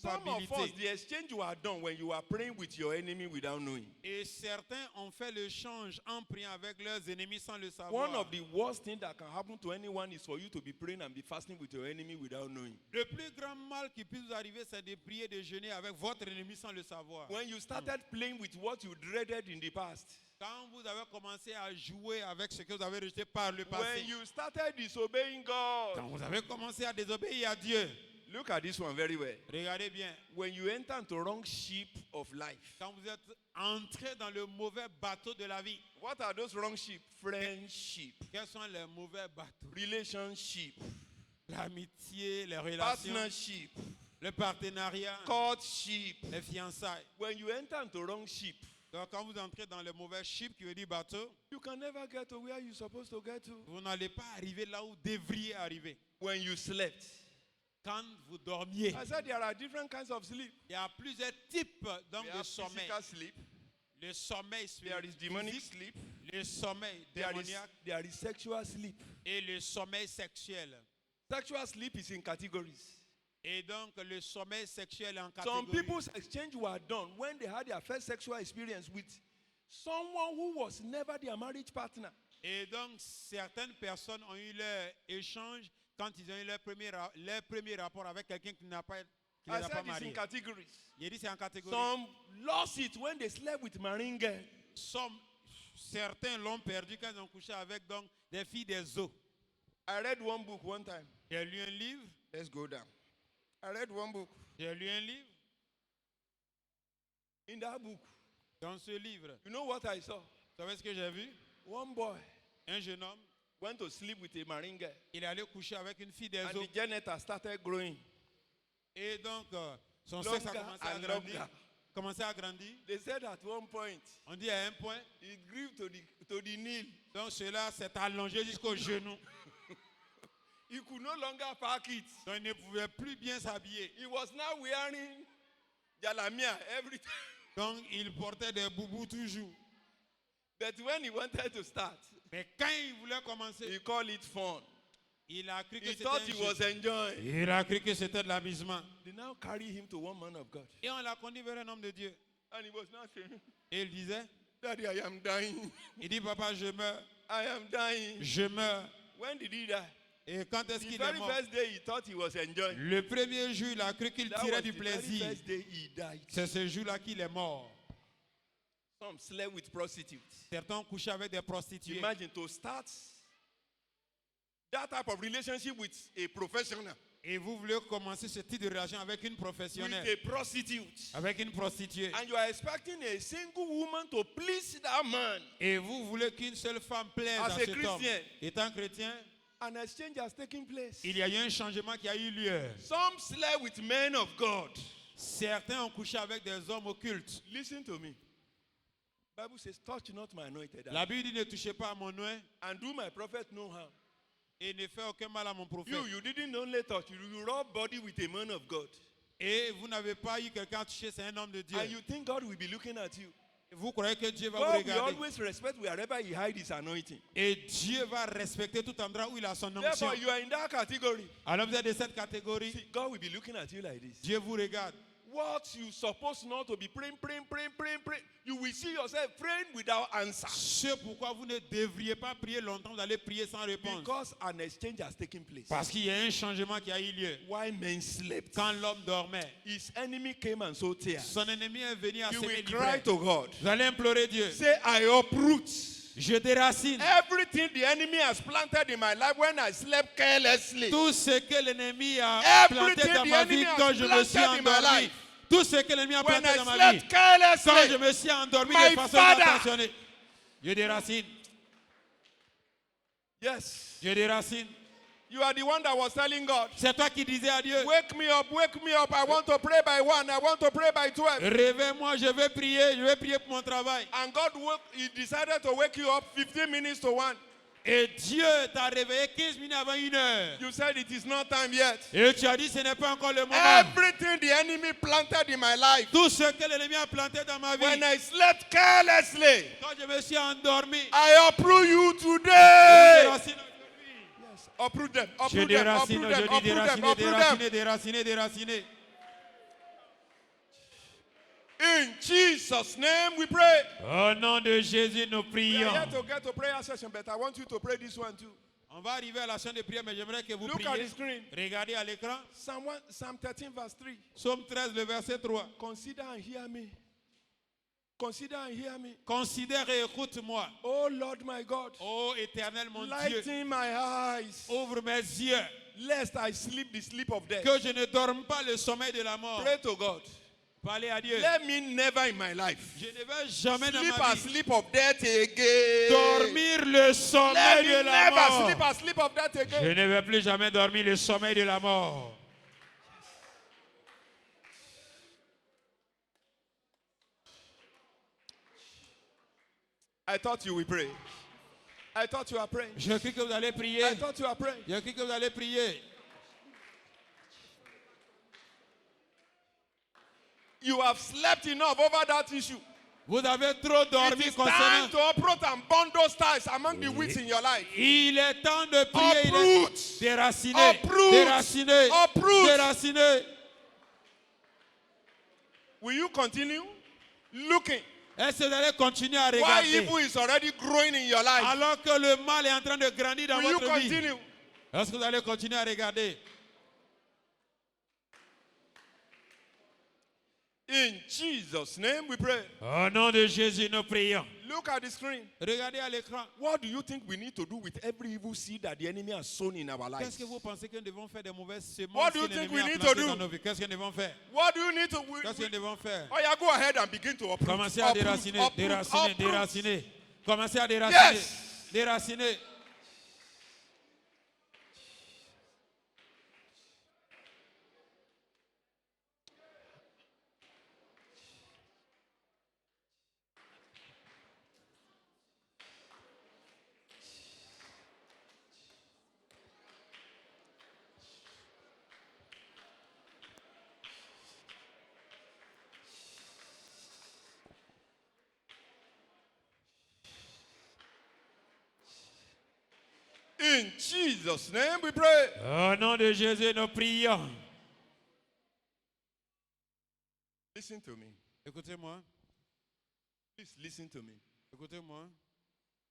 Some of us, culpabilité. the exchange you are done when you are praying with your enemy without knowing. Et certains ont fait le change en priant avec leurs ennemis sans le One savoir. of the worst things that can happen to anyone is for you to be praying and be fasting with your enemy without knowing. Le plus grand mal qui puisse vous arriver, c'est de prier, de jeûner avec votre ennemi sans le savoir. When you started playing with what you dreaded in the past, Quand vous avez commencé à jouer avec ce que vous avez rejeté par le when passé, you started disobeying God, quand vous avez commencé à désobéir à Dieu, look at this one very well. regardez bien, When you enter into wrong ship of life, quand vous êtes entré dans le mauvais bateau de la vie, what are those wrong ship? Friendship, quels sont les mauvais bateaux? relationship, L'amitié, les relations, partnership, le partenariat, courtship. les fiançailles. When you enter into wrong ship, Donc quand vous entrez dans le mauvais ship, qui veut dire bateau, you can never get to where you're supposed to get to. vous n'allez pas arriver là où vous devriez arriver. When you slept, Quand vous dormiez, I said there are different kinds of sleep. il y a plusieurs types donc, We de have sommeil. physical sleep, Le sommeil there is demonic physique, sleep, le sommeil démoniaque there is sexual sleep. et le sommeil sexuel. Sexual sleep is in categories. Et donc le sommeil sexuel est en Some catégorie. people's exchange were done when they had their first sexual experience with someone who was never their marriage partner. Et donc certaines personnes ont eu leur échange quand ils ont eu leur premier rapport avec quelqu'un qui n'a pas, qui I les a pas said it's in mariés. categories. Il dit c'est en catégorie. Some lost it when they slept with marine girls. Certains l'ont perdu quand ils ont couché avec donc des filles des eaux. I read one book one time. J'ai lu un livre. Let's go down. I read one book. J'ai lu un livre. In that book, Dans ce livre, you know what I saw? vous savez ce que j'ai vu? One boy Un jeune homme, went to sleep with a marine girl, il est allé coucher avec une fille des and eaux. the genitals started growing. Et donc, son sexe a Longer commencé à and grandir. longer. Commencé à grandir. They said at one point, On dit à un point. it grew to the knee. Donc, cela s'est allongé jusqu'au genou. He could no longer pack it. Donc, il ne pouvait plus bien s'habiller. He was now wearing jalamia every time. Donc, il portait des boubous toujours. But when he wanted to start, Mais quand il voulait commencer, he called it fun. il a cru que He c'était thought un he jeu. was enjoying. Il a cru que c'était de l'amusement. They now carry him to one man of God. Et on l'a conduit vers un homme de Dieu. And he was now saying, Et il disait, Daddy, I am dying. il dit, papa, je meurs. I am dying. Je meurs. When did he die? Et quand est-ce The qu'il est very mort? first day he thought he was enjoying. Le premier jour, il a cru qu'il That tirait was du the very plaisir. first day he died. C'est ce jour-là qu'il est mort. Some slept with prostitutes. Certains ont couché avec des prostituées. Imagine to start that type of relationship with a professional, Et vous voulez commencer ce type de relation avec une with professionnelle, a prostitute. avec une prostituée. And you are expecting a single woman to please that man. Et vous voulez qu'une seule femme plaise As à a cet homme. Christian. Étant chrétien, An exchange has taken place. il y a eu un changement qui a eu lieu. Some slept with men of God. Certains ont couché avec des hommes occultes. Listen to me. Bible says, touch not my anointed La Bible dit ne touchez pas à mon oint and do my prophet no harm. et ne fais aucun mal à mon prophète. You didn't only touch, you rub body with a man of God. Et vous n'avez pas eu quelqu'un à toucher, c'est un homme de Dieu. And you think God will be looking at you. Vous croyez que Dieu va vous God will regarder. always respect wherever he hides his anointing. Et Dieu va respecter tout endroit où il a son onction. Therefore, you are in that category. Alors vous êtes de cette catégorie. See, God will be looking at you like this. Dieu vous regarde. What you supposed not to be praying, you will see yourself praying without answer. Ce pourquoi vous ne devriez pas prier longtemps, vous allez prier sans réponse. Because an exchange has taken place. Parce qu'il y a un changement qui a eu lieu. While men slept, Quand l'homme dormait, his enemy came and sowed tears. son ennemi est venu à You semer will l'ivraie. cry to God. Vous allez implorer Dieu. Say, I uproot Je déracine everything the enemy has planted in my life when I slept carelessly. tout ce que l'ennemi a planté Everything dans the ma enemy vie has quand je me suis planted in my endormi. life. Tout ce que l'ennemi a When planté I dans ma vie. slept Quand je carelessly, me suis endormi My de façon father. inattentionnée. Je déracine. yes, Je déracine. you are the one that was telling God, C'est toi qui disais à Dieu. wake me up, I want to pray by 1, I want to pray by 12. Réveille-moi, je vais prier pour mon travail. And God, he decided to wake you up 15 minutes to 1. Et Dieu t'a réveillé 15 minutes avant 1 heure. You said it is not time yet. Et tu as dit ce n'est pas encore le moment. Everything the enemy planted in my life, Tout ce que l'ennemi a planté dans ma vie. when I slept carelessly, Quand je me suis endormi. I uproot you Je today. déracine aujourd'hui. Yes, uproot them, Je uproot them, déracine uproot them, aujourd'hui, uproot them, déraciner, uproot them. déraciner, déraciner. In Jesus' name we pray. Au nom de Jésus, nous We are prions. here to get to prayer session, but I want you to pray this one too. On va arriver à la chaîne de prière, mais j'aimerais que vous Look at priez. the screen. Regardez à l'écran. Psalm 13 verse 3. Psaume 13, le verset 3. Consider and hear me. Consider and hear me. Considère et écoute-moi. Oh Lord my God, Ô Éternel mon Dieu, lighten my eyes, ouvre mes yeux, lest I sleep the sleep of death. que je ne dorme pas le sommeil de la mort. Pray to God. Parlez à Dieu. Let me never in my life Je ne vais jamais dans sleep ma a vie sleep of death again. dormir le Let sommeil me de la never mort. sleep a sleep of death Je again. ne vais plus jamais dormir le sommeil de la mort. I thought you would pray. I thought you are praying. Je crie que vous allez prier. I thought you are praying. Je crie que vous allez prier. You have slept enough over that issue. Vous avez trop It dormi is time concernant. to uproot and burn those ties among the weeds in your life. Il est temps de prier. Il Uproot. est déraciner. Uproot. Déraciner. Uproot. Déraciner. Will you continue looking Est-ce que vous allez continuer à why regarder evil is already growing in your life? alors que le mal est en train de grandir dans Will you votre vie? continue? Est-ce que vous allez continuer à regarder? In Jesus' name we pray. Au nom de Jésus, nous prions. Look at the screen. Regardez à l'écran. What do you think we need to do with every evil seed that the enemy has sown in our lives? Qu'est-ce que vous pensez que nous devons faire des mauvaises semences What do you que think l'ennemi we a need plantées to dans do? nos vies? Qu'est-ce que nous devons faire? What do you need to? Qu'est-ce que nous devons faire? Oh yeah, go ahead and begin to uproot. Commencez à Uproot, déraciner, uproot, déraciner, uproot. déraciner. Commencez à déraciner. Yes. Déraciner. In Jesus' name we pray. Au nom de Jésus, nous prions. Listen to me. Écoutez-moi. Please listen to me. Écoutez-moi.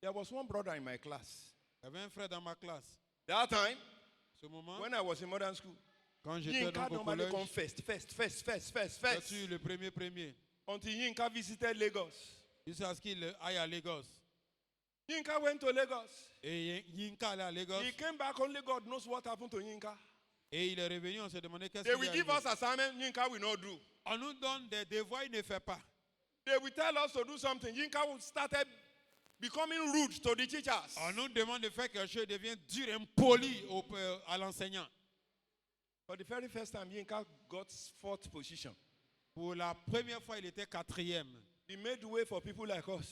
There was one brother in my class. Il y avait un frère dans ma classe. That time, Ce moment, when I was in modern school, quand j'étais Yinka donc au normally collège, come first. j'ai su le premier. Until Yinka visited Lagos. Jusqu'à ce qu'il aille à Lagos. Yinka went to Lagos. Et Yinka allait à Lagos. He came back, only God knows what happened to Yinka. Et il est revenu, on s'est demandé qu'est-ce They qu'il will est give arrivé. us assignment, Yinka will not do. On nous donne des devoirs, il ne fait pas. They will tell us to do something. Yinka will started becoming rude to the teachers. On nous demande de faire quelque chose, il devient dur, impoli à l'enseignant. For the very first time, Yinka got fourth position. Pour la première fois, il était 4e. He made way for people like us.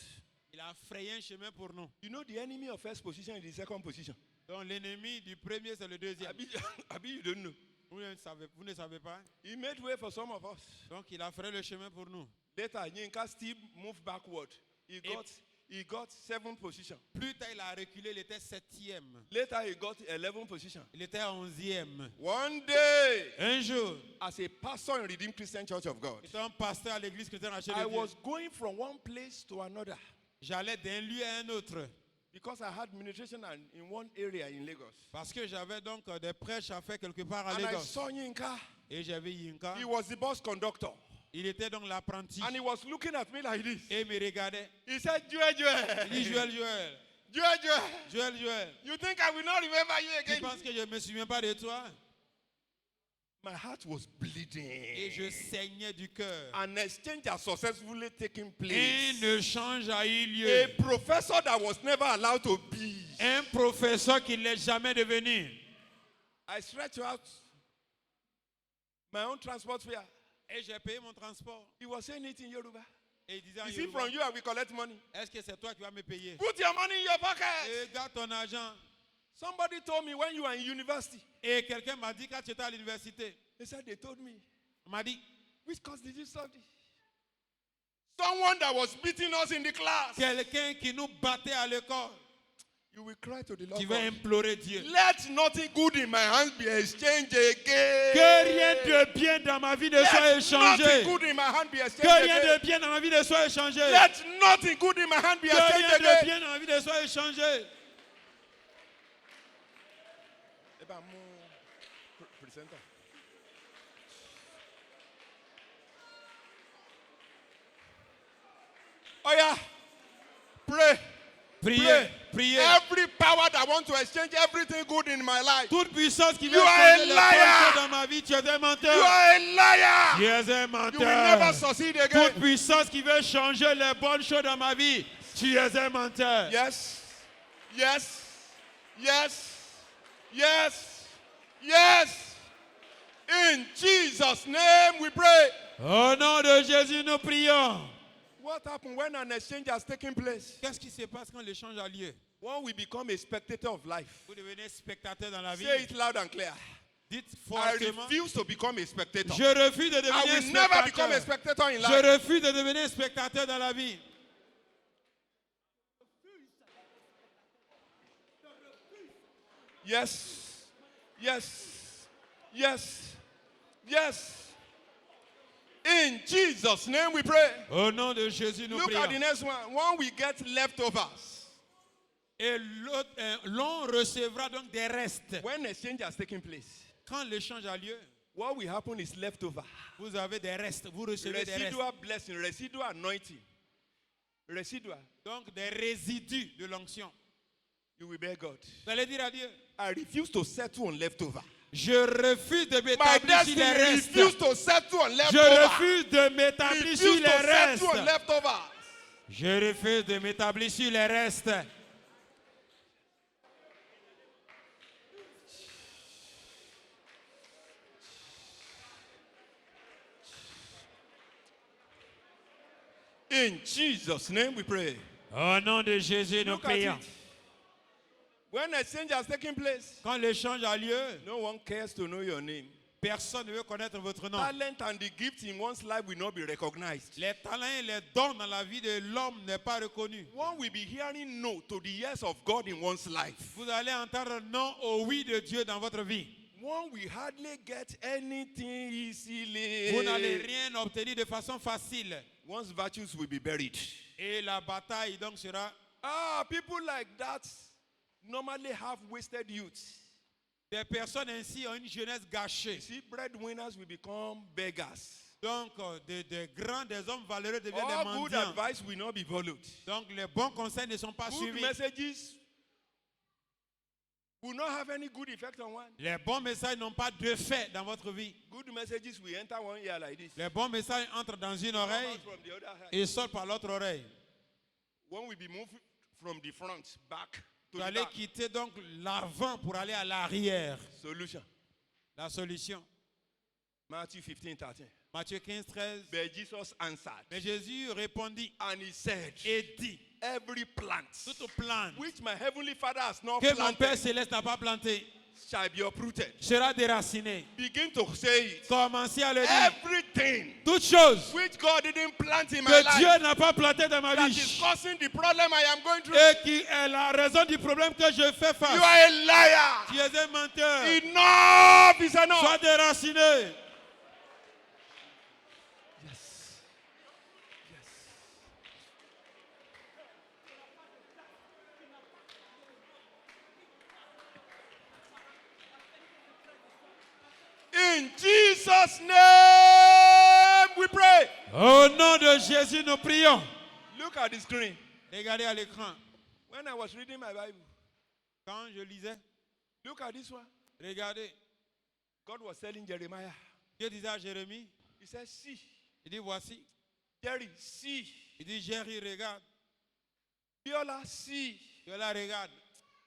Il a frayé un chemin pour nous. You know the enemy of first position is the second position. Donc l'ennemi du premier, c'est le deuxième. Abi, you don't know. Vous ne savez pas. He made way for some of us. Donc il a fait le chemin pour nous. Later, Yinka still moved backward. He got 7th position. Plus tard, il a reculé, il était 7e. Later, he got 11th position. Il était 11e. One day, Un jour, as a pastor in Redeemed Christian Church of God, j'étais un pasteur à l'église chrétienne à I Chérédieu. was going from one place to another J'allais d'un lieu à un autre. because I had ministration in one area in Lagos. Parce que j'avais donc des prêches à faire quelque part à And I Lagos. saw Yinka. Et j'avais Yinka. He was the bus conductor. Il était donc l'apprenti. And he was looking at me like this. Et il me regardait. He said, Joel, Il dit Joel. Joël, Joel. You think I will not remember you tu again? penses que je ne me souviens pas de toi? My heart was Et bleeding. je saignais du cœur. An exchange has successfully taken Un place. échange a eu A lieu. professor that was never allowed to be. Un professeur qui n'est jamais devenu. I stretched out my own transport fare. Et j'ai payé mon transport. He was saying it in Yoruba. Et il disait en Is it Yoruba, from you I will collect money? est-ce que c'est toi qui vas me payer? Put your money in your pocket. Et garde ton argent. Somebody told me when you are in university. Et quelqu'un m'a dit quand tu étais à l'université, They said they told me. il m'a dit, Which course did you study? Someone that was beating us in the class. quelqu'un qui nous battait à l'école, You will cry to the Lord. qui va God, implorer Dieu. let nothing good in my hands be exchanged again. Que rien de bien dans ma vie ne soit Let échangé. nothing good in my hand be Que exchanged rien again. de bien dans ma vie ne soit échangé. Let nothing good in my hand be Que exchanged rien de again. bien dans ma vie ne soit échangé. Presenter. Oh yeah. Pray. Priez, priez. Every power that wants to exchange everything good in my life. Toute puissance qui veut You are a changer les liar. bonnes choses dans ma vie, tu es un You menteur. are a liar. Tu es un You will never menteur. succeed Toute again. puissance qui veut changer les bonnes choses dans ma vie, tu es un menteur. Yes. Yes. Yes. Yes. Yes. In Jesus' name we pray. Au nom de Jésus, nous prions. What happened when an exchange has taken place? Qu'est-ce qui se passe quand l'échange a lieu? When we become a spectator of life. Vous devenez spectateur dans la vie. Say it loud and clear. Dites I fortement. refuse to become a spectator. Je refuse de I devenir will never become a spectateur. spectator in Je life. refuse de devenir spectateur dans la vie. Yes. Yes. Yes. Yes. In Jesus' name we pray. Au nom de Jésus, nous Look at the prions. next one. When we get leftovers, Et l'on recevra donc des restes. when exchange has taken place, Quand l'échange a lieu, what will happen is leftover. vous avez des restes, vous recevez des restes. Residual blessing, residual anointing. Residual. Donc des résidus de l'onction. You will bear God. Vous allez dire à Dieu, I refuse to settle on leftover. je refuse de My m'établir sur destiny les restes. refuse to settle on Je leftover. refuse de m'établir sur Refuse les to settle on restes. leftovers. Je refuse de m'établir sur les restes. In Jesus' name we pray. Au nom de Jésus, nous Look at prions. it. When exchange has taken place, Quand l'échange a lieu, no one cares to know your name. personne ne veut connaître votre nom. Talent and the gift in one's life will not be recognized. Les talents et les dons dans la vie de l'homme n'est pas reconnu. One will be hearing no to the yes of God in one's life. Vous allez entendre non au oui de Dieu dans votre vie. One will hardly get anything Vous n'allez easily. rien obtenir de façon facile. One's virtues will be buried. Et la bataille donc sera... People like that normally have wasted youth. Des personnes ainsi ont une jeunesse gâchée. You see, breadwinners will become beggars. Donc, des grands, des hommes valeureux deviennent des All good mendiants. advice will not be followed. Donc, les bons conseils ne sont pas Good suivis. messages will not have any good effect on one. Les bons messages n'ont pas d'effet dans votre vie. Good messages will enter one ear like this. Les bons messages entrent dans une Come oreille out from the other side. et sortent par l'autre oreille. One will be moved from the front back to Vous the allez back. quitter donc l'avant pour aller à l'arrière. Solution. La solution. Matthew 15:13. Matthieu 15, 13. But Jesus answered Mais Jésus répondit and he said, et dit, every plant toute plante which my heavenly Father has not que mon Père planted céleste n'a pas plantée shall be uprooted. sera déracinée. Begin to say it. Commencez à le dire. Everything Toute chose which God didn't plant in my que Dieu life n'a pas planté dans ma that vie is causing the problem I am going through. et qui est la raison du problème que je fais You face. are a liar. Tu es un menteur. Enough is enough. Sois déraciné. Yes. Yes. In Jesus' name we pray. Au nom de Jésus, nous prions. Look at the screen. Regardez à l'écran. When I was reading my Bible, Quand je lisais, look at this one. regardez. God was telling Jeremiah, Dieu disait à Jérémie, he said, see, il dit voici. Jerry, see, Il dit Jérémie, regarde. Biola, see, Viola, regarde.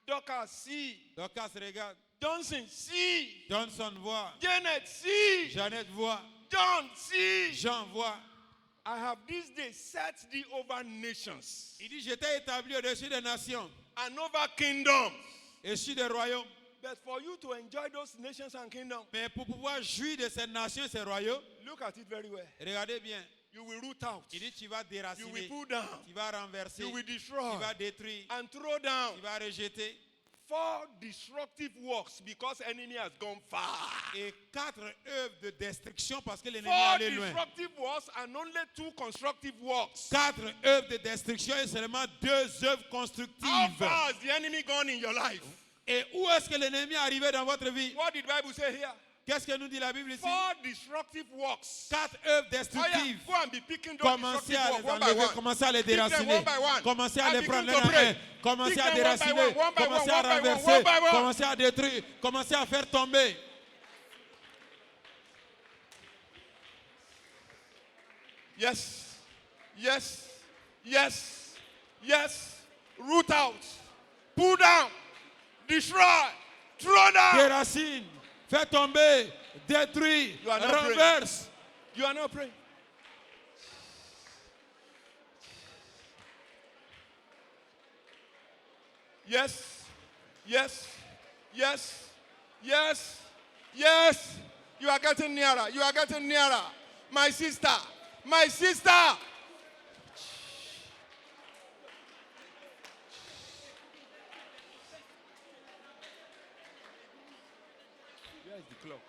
Dorcas, see, Dorcas, regarde. Johnson, see, Johnson voit. Janet, see, Jeannette voit. John, see. Jean voit. I have this day set thee over nations Il dit, je t'ai établi au-dessus des nations and over kingdoms. et sur des royaumes. But for you to enjoy those nations and kingdoms, Mais pour pouvoir jouir de ces nations et ces royaumes, look at it very well. regardez bien. You will root out, Il dit, tu vas you will déraciner, pull down, tu vas renverser, you will tu destroy, vas détruire, and throw down tu vas rejeter. 4 destructive works because enemy has gone far. Et 4 œuvres de destruction parce que l'ennemi 4 est allé loin. destructive works and only 2 constructive works. 4 œuvres de destruction et seulement 2 œuvres How constructives. far has the enemy gone in your life? Et où est-ce que l'ennemi est arrivé dans votre vie? What did the Bible say here? Qu'est-ce que nous dit la Bible ici? 4 destructive works. 4 œuvres Oh yeah, destructives. go and be picking those Commencez destructive à works les one by enlever, one. commencez à les Pick them déraciner. one by one. Commencez à And les begin prendre to l'un à pray. un. Commencez Pick à them one by déraciner. one, one by Commencez one, à one by one, renverser. one by one. Commencez à détruire. Commencez à faire tomber. Yes, yes, yes, yes. Root out, pull down, destroy, throw down. Déracine. Fais tomber. Détruis. You are not praying. Renverse. You are not praying. Yes, yes, yes, yes, yes. You are getting nearer. You are getting nearer. My sister, my sister. Where is the clock?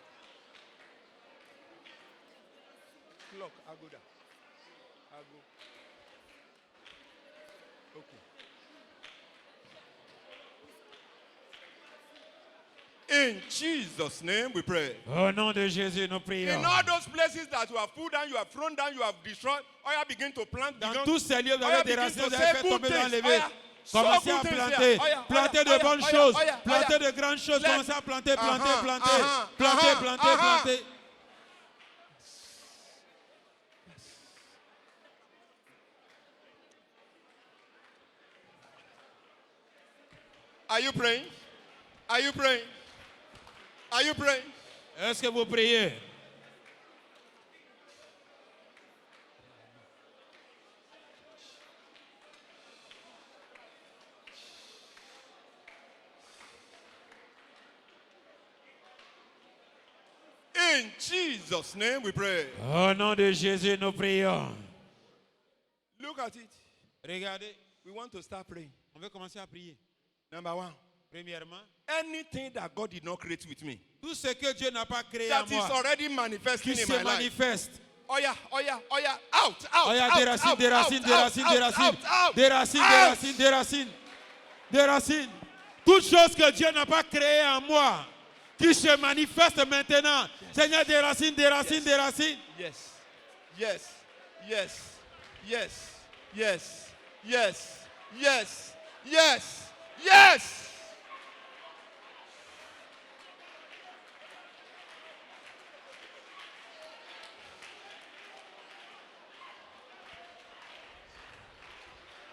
Clock, Agoda. Ago. Okay. In Jesus' name we pray. Au nom de Jésus, nous In prions. all those places that you have pulled down, you have thrown down, you have destroyed, or you begin to plant. Dans begin- tous ces lieux, vous Oh, avez yeah, begin déraciné, to vous say avez fait good tomber, vous avez things. enlevé. Oh, yeah. Sow Commencez à good things planter, here. Oh, yeah, planter oh, de yeah, bonnes oh, yeah, choses, oh, yeah, oh, planter yeah. de grandes choses, Let- commencez à planter, planter, Uh-huh, planter, uh-huh, planter, uh-huh, planter, uh-huh. planter. Are you praying? Are you praying? Are you praying? Est-ce que vous priez? In Jesus' name we pray. Au nom de Jésus, nous prions. Look at it. Regardez, We want to start praying. on veut commencer à prier. Number 1. Premièrement, Anything that God did not create with me, tout ce que Dieu n'a pas créé en that is moi, already manifesting qui in se my life. manifeste. Oh yeah, oh yeah, oh yeah. Out, out, Oh, il y a out, des racines, out, des racines, out, des racines, out, des racines, out, out, des racines, des out. racines, des racines, des racines. Toute chose que Dieu n'a pas créée en moi, qui se manifeste maintenant. Seigneur, des racines, des racines, des racines. Yes, yes, yes, yes, yes, yes, yes, yes, yes.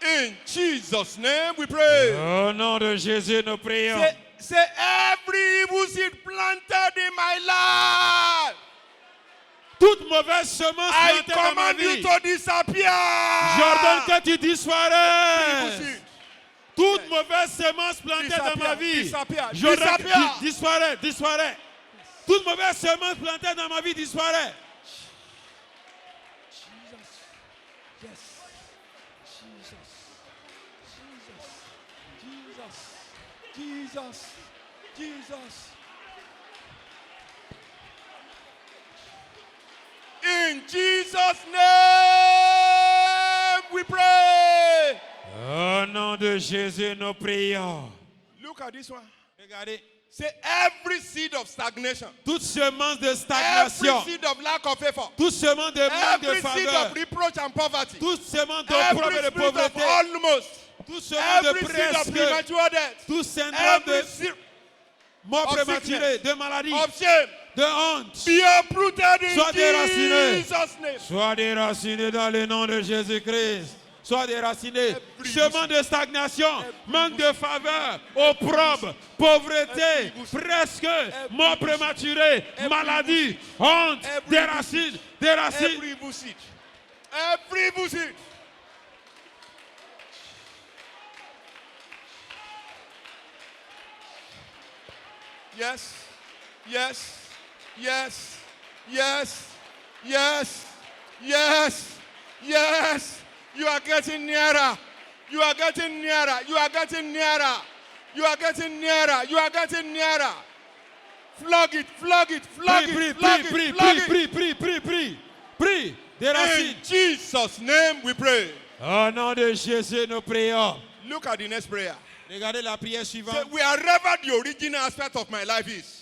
In Jesus' name we pray. Au nom de Jésus, nous prions. Say every evil seed planted in my life. Toute mauvaise semence I plantée dans ma command you vie, to disappear. j'ordonne que tu Evil disparaisses. seed. Toute mauvaise semence plantée dans ma Disappear, vie, disappear, j'ordonne disappear. disparaît, disparaît. Toute mauvaise semence plantée dans ma vie disparaît. Yes. Jesus. In Jesus' name we pray. Au nom de Jésus, nous prions. Look at this one. Regardez, Say every seed of stagnation, toute semence de every stagnation, seed of lack of effort, toute semence de manque de every seed faveur, of reproach and poverty, toute semence d'opprobre every et de spirit of pauvreté, almost, toute semence de every seed of presque, premature death, tout syndrome every de seed mort of prématurée, sickness, de maladie, of shame, de honte, be uprooted in Sois déraciné. Jesus' name. sois déraciné dans le nom de Jésus-Christ. Sois déraciné. Semence de stagnation, manque de faveur, opprobre, pauvreté, presque, mort prématurée, maladie, honte, déracine, déracine. Every evil seed. Every evil seed. Yes. You are getting nearer. You are getting nearer. You are getting nearer. You are getting nearer. You are getting nearer. Flog it, flog it, flog Prie, it, prie, flog prie, it, prie, flog prie, it. prie, prie, prie, prie, prie, déracine. In Jesus' name we pray. Au nom de Jésus, nous prions. Look at the next prayer. Regardez la prière Say, suivante. wherever the original aspect of my life is,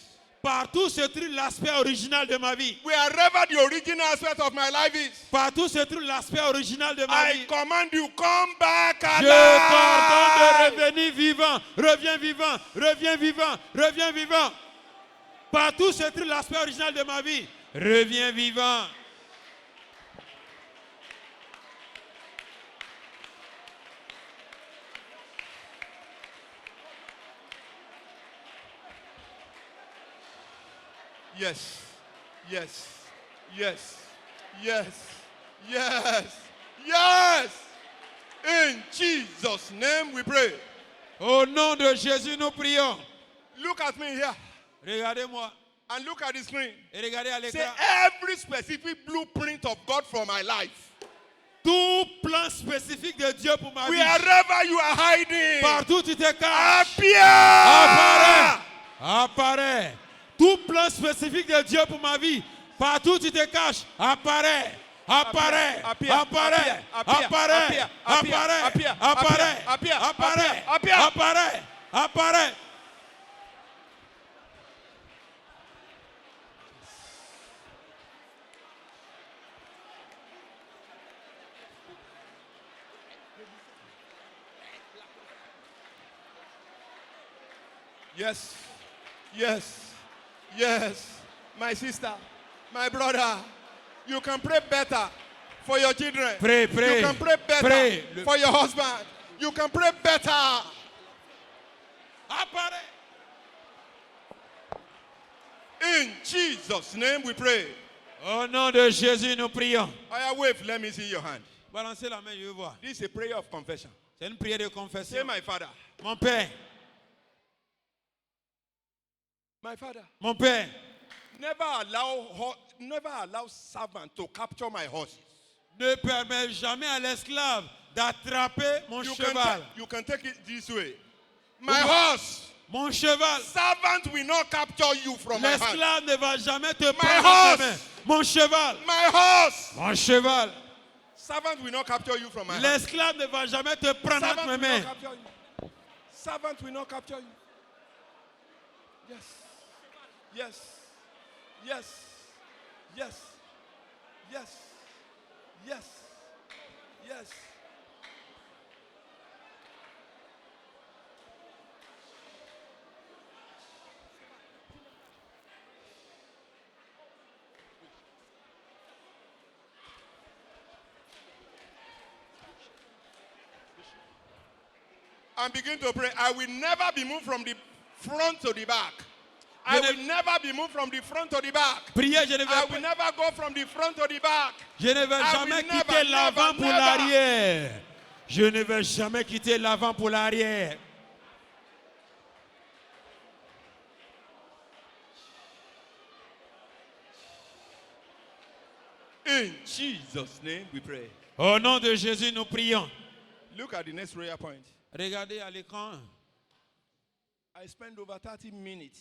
Partout se trouve l'aspect original de ma vie. wherever the original aspect of my life is, Partout se trouve l'aspect original de ma I vie. command you, come back Je t'ordonne de alive. revenir vivant. Reviens vivant. Reviens vivant. Reviens vivant. Partout se trouve l'aspect original de ma vie. Reviens vivant. Yes. In Jesus' name we pray. Au nom de Jésus, nous prions. Look at me here Regardez-moi and look at the screen. et regardez à Say l'écran. every specific blueprint of God for my life. Tout plan spécifique de Dieu pour ma vie. Wherever you are hiding, Partout tu te caches. appear. Apparaît. Tout plan spécifique de Dieu pour ma vie. Partout tu te caches. Apparaît. Apparaît. Apparaît. Apparaît. Apparaît. Apparaît. Apparaît. Apparaît. Yes. My sister, my brother, you can pray better for your children. Pray. You can pray better Pray. for your husband. You can pray better. Apparaît. In Jesus' name we pray. Au nom de Jésus, nous prions. Wave, let me see your hand. Balancez la main, je veux voir. This is a prayer of confession. C'est une prière de Say, confession. my father. Mon Père, My father. mon Père, Never allow servant to capture my horses. ne permets jamais à l'esclave d'attraper mon cheval. You can take it this way. My horse. Mon cheval. Servant will not capture you from my hand. L'esclave ne va jamais te prendre horse. entre mes mains. Mon cheval. My horse. Mon cheval. Servant will not capture you from my hand. L'esclave ne va jamais te prendre Servant entre will mes not mains. capture you. Servant will not capture you. Yes. And begin to pray. I will never be moved from the front to the back. I will never be moved from the front to the back. Priez, je ne I vais will never go from the front to the back. Je ne vais I jamais will quitter never, l'avant never, pour never. l'arrière. Je ne vais jamais quitter l'avant pour l'arrière. In Jesus' name we pray. Au nom de Jésus, nous prions. Look at the next prayer point. Regardez à l'écran. I spent over 30 minutes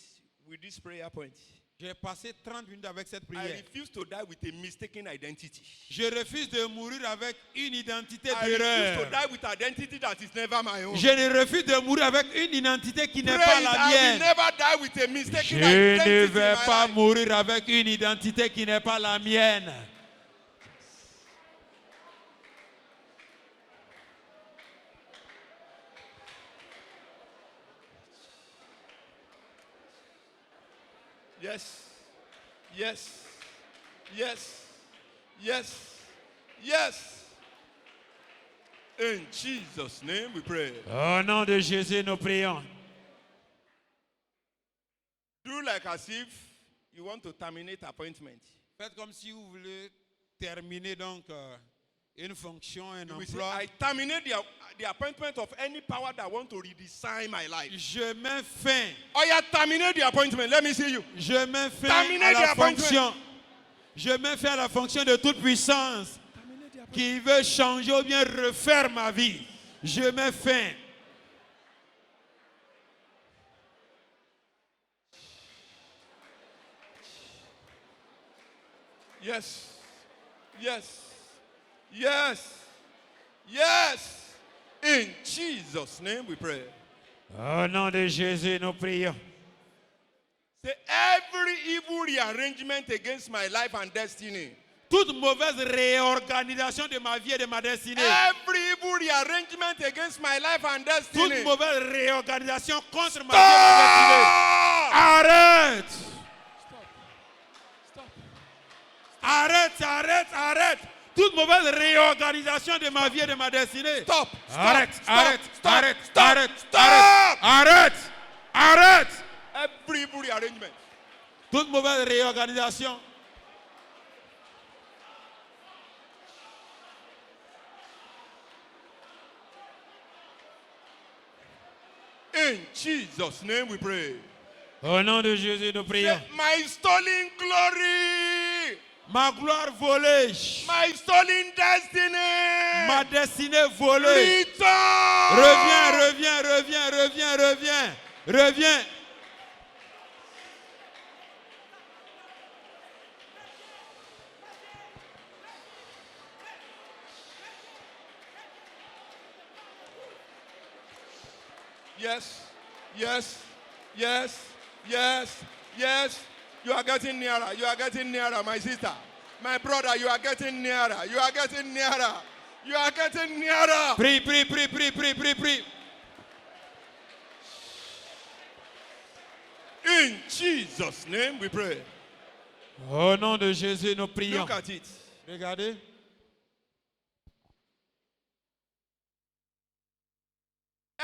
with this prayer point. J'ai passé 30 minutes avec cette I prière. refuse to die with a mistaken identity. Je refuse de mourir avec une identité I refuse to d'erreur. die with identity that is never my own. Je ne refuse de mourir avec une identité qui n'est Pray pas it, la I will mienne. never die with a mistaken Je identity ne in vais my pas life. mourir avec une identité qui n'est pas la mienne. Yes. Yes. Yes. Yes. Yes. In Jesus' name we pray. Au nom de Jésus, nous prions. Do like as if you want to terminate appointment. Faites comme si vous voulez terminer donc une fonction, un You will say, emploi. I terminate the appointment of any power that want to redesign my life. Je mets fin. Oh yeah, terminate the appointment. Let me see you. Je mets fin Terminez à the la appointment. fonction. Je mets fin à la fonction de toute puissance qui veut changer ou bien refaire ma vie. Je mets fin. Yes. Yes. Yes. Yes. In Jesus' name we pray. Au nom de Jésus, nous prions. Say every evil rearrangement against my life and destiny. Toute mauvaise réorganisation de ma vie et de ma destinée. Every evil rearrangement against my life and destiny. Toute mauvaise réorganisation contre ma vie et ma destinée. Arrête! Stop. Arrête, arrête, arrête! Toute mauvaise réorganisation de ma vie et de ma destinée. Stop. Arrête, Stop. arrête, Stop. arrête, Stop. arrête, Stop. arrête, arrête, arrête! Every evil rearrangement. Toute mauvaise réorganisation. In Jesus' name we pray. Au nom de Jésus, nous prions. Say, my stolen glory. Ma gloire volée, My stolen destiny. ma destinée volée. Return. Reviens, reviens, reviens, reviens, reviens, reviens. Yes, yes, yes, yes, yes. You are getting nearer. You are getting nearer, my sister. My brother, you are getting nearer. You are getting nearer. You are getting nearer. Prie, prie, prie, prie, prie, prie, prie. In Jesus' name we pray. Au nom de Jésus, nous prions. Look at it. Regardez.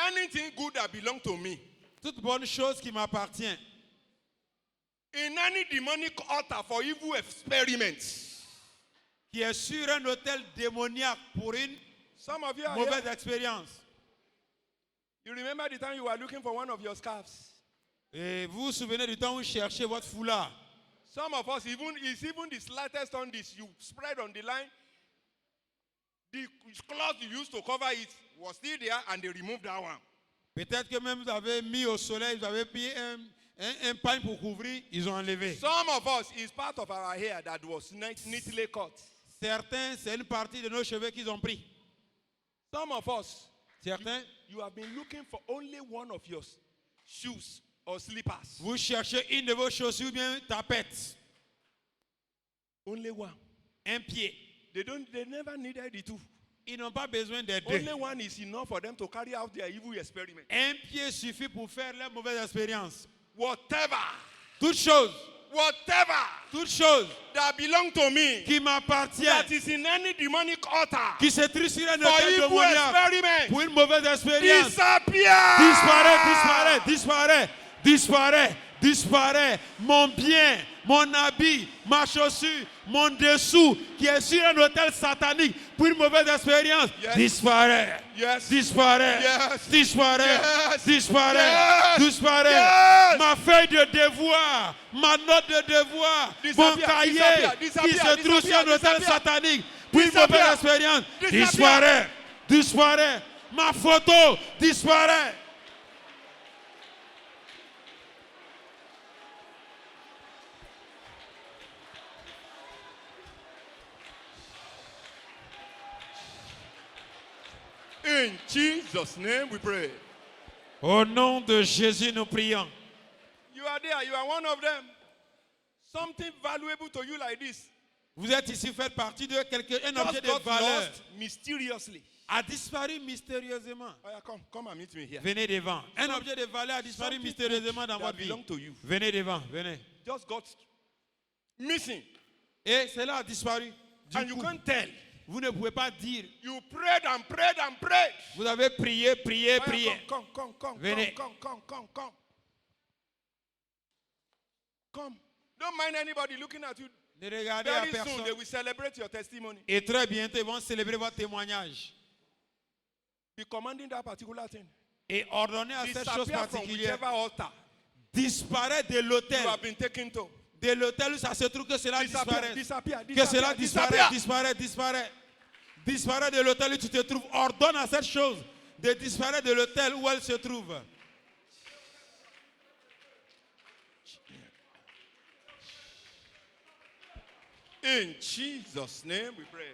Anything good that belongs to me, Toute bonne chose qui m'appartient. in any demonic altar for evil experiments. Qui est sur un hôtel démoniaque pour une Some of you are mauvaise here. expérience. You remember the time you were looking for one of your scarves? Et vous vous souvenez du temps où vous cherchez votre foulard. Some of us, even the slightest on this, you spread on the line. The cloth you used to cover it was still there, and they removed that one. Peut-être que même vous avez mis au soleil, vous avez pris un pagne pour couvrir, ils ont enlevé. Some of us, it's part of our hair that was neatly cut. Certains, c'est une partie de nos cheveux qu'ils ont pris. Some of us, Certains, you have been looking for only one of your shoes or slippers. vous cherchez une de vos chaussures ou bien tapette. Only one. Un pied. They never needed the two. Ils n'ont pas besoin des deux. Only one is enough for them to carry out their evil experiment. Un pied suffit pour faire leur mauvaise expérience. Whatever Toute chose that belong to me, qui m'appartient, that is in any demonic altar, qui se trouve sur un for hôtel evil démoniaque experiment, pour une mauvaise expérience, disappear. disparaît, disparaît, disparaît, disparaît, disparaît. Mon bien, mon habit, ma chaussure, mon dessous qui est sur un hôtel satanique pour une mauvaise expérience, disparaît. Yes. Disparaît. Yes. Disparaît. Yes. Disparaît. Yes. Disparaît. Yes. Ma feuille de devoir, ma note de devoir, mon cahier qui se trouve sur un hôtel satanique pour une mauvaise expérience, disparaît. Disparaît. Ma photo disparaît. In Jesus' name we pray. Au nom de Jésus, nous prions. You are there. You are one of them. Something valuable to you like this Vous êtes ici, faites partie de un objet just de got valeur lost mysteriously. a disparu mystérieusement. Oh, yeah, come and meet me here. Venez devant. Un objet de valeur a disparu Something mystérieusement dans that votre vie. belong to you. Venez devant, venez. Just got missing. Et cela a disparu. Du And you coup, can't tell. vous ne pouvez pas dire. You prayed and prayed and prayed. Vous avez prié, prié, Oh, yeah, prié. come. Venez. Come. Don't mind anybody looking at you. Ne regardez à Very soon they personne. will celebrate your testimony. Et très bientôt, ils vont célébrer votre témoignage. Be commanding that particular thing. Et ordonner à cette chose Disappear from particulière. whichever altar Disparaître de you l'autel. have been taken to. De l'autel où ça se trouve, que cela Disappear, disparaisse. disappear, Que cela disappear, disparaisse, disparaît. Disparaît de l'autel où tu te trouves. Ordonne à cette chose de disparaître de l'autel où elle se trouve. In Jesus' name we pray.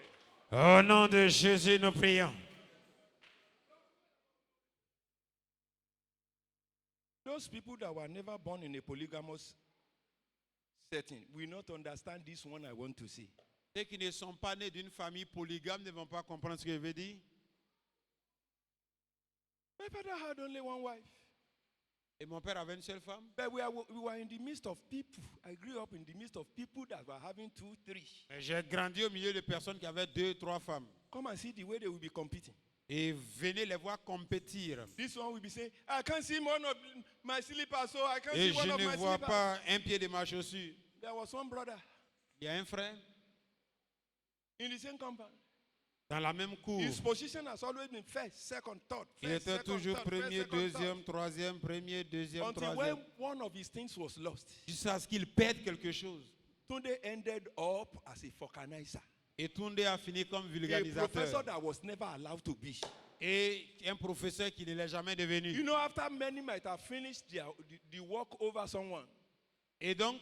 Au nom de Jésus, nous prions. Those people that were never born in a polygamous setting will not understand this one I want to say. Ceux qui ne sont pas nés d'une famille polygame ne vont pas comprendre ce que je veux dire. My father had only one wife. Et mon père avait une seule femme. But we were in the midst of people. I grew up in the midst of people that were having 2, 3. Mais j'ai grandi au milieu de personnes qui avaient 2, 3 femmes. Come and see the way they will be competing. Et venez les voir compétir. This one will be saying, I can't see one of my slippers, so I can't Et see one je of ne my vois slippers. pas un pied de ma chaussure. There was one brother Il y a un frère in the same compound. dans la même cour. His position has always been first, second, third. Il First, était second, toujours third, premier, first, second, deuxième, troisième, premier, deuxième, third. Until troisième. when one of his things was lost, Jusqu'à ce qu'il perde quelque chose. Tunde ended up as a vulcanizer. Et Tunde a fini comme A vulgarisateur. professor that was never allowed to be. Et un professeur qui ne l'est jamais devenu. You know, after many might have finished the work over someone, Et donc,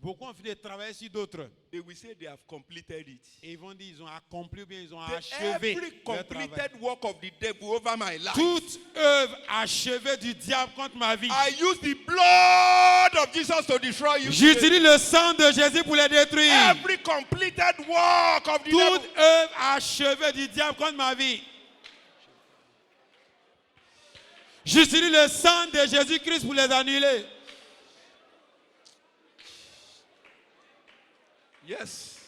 beaucoup ont fini de travailler sur d'autres. they will say they have completed it. Et ils vont dire ils ont accompli ou bien ils ont The achevé every leur travail. completed work of the devil over my life. Toute œuvre achevée du diable contre ma vie. I use the blood of Jesus to destroy you. J'utilise le sang de Jésus pour les détruire. Every completed work of the Toute devil. œuvre achevée du diable contre ma vie. J'utilise le sang de Jésus-Christ pour les annuler. Yes.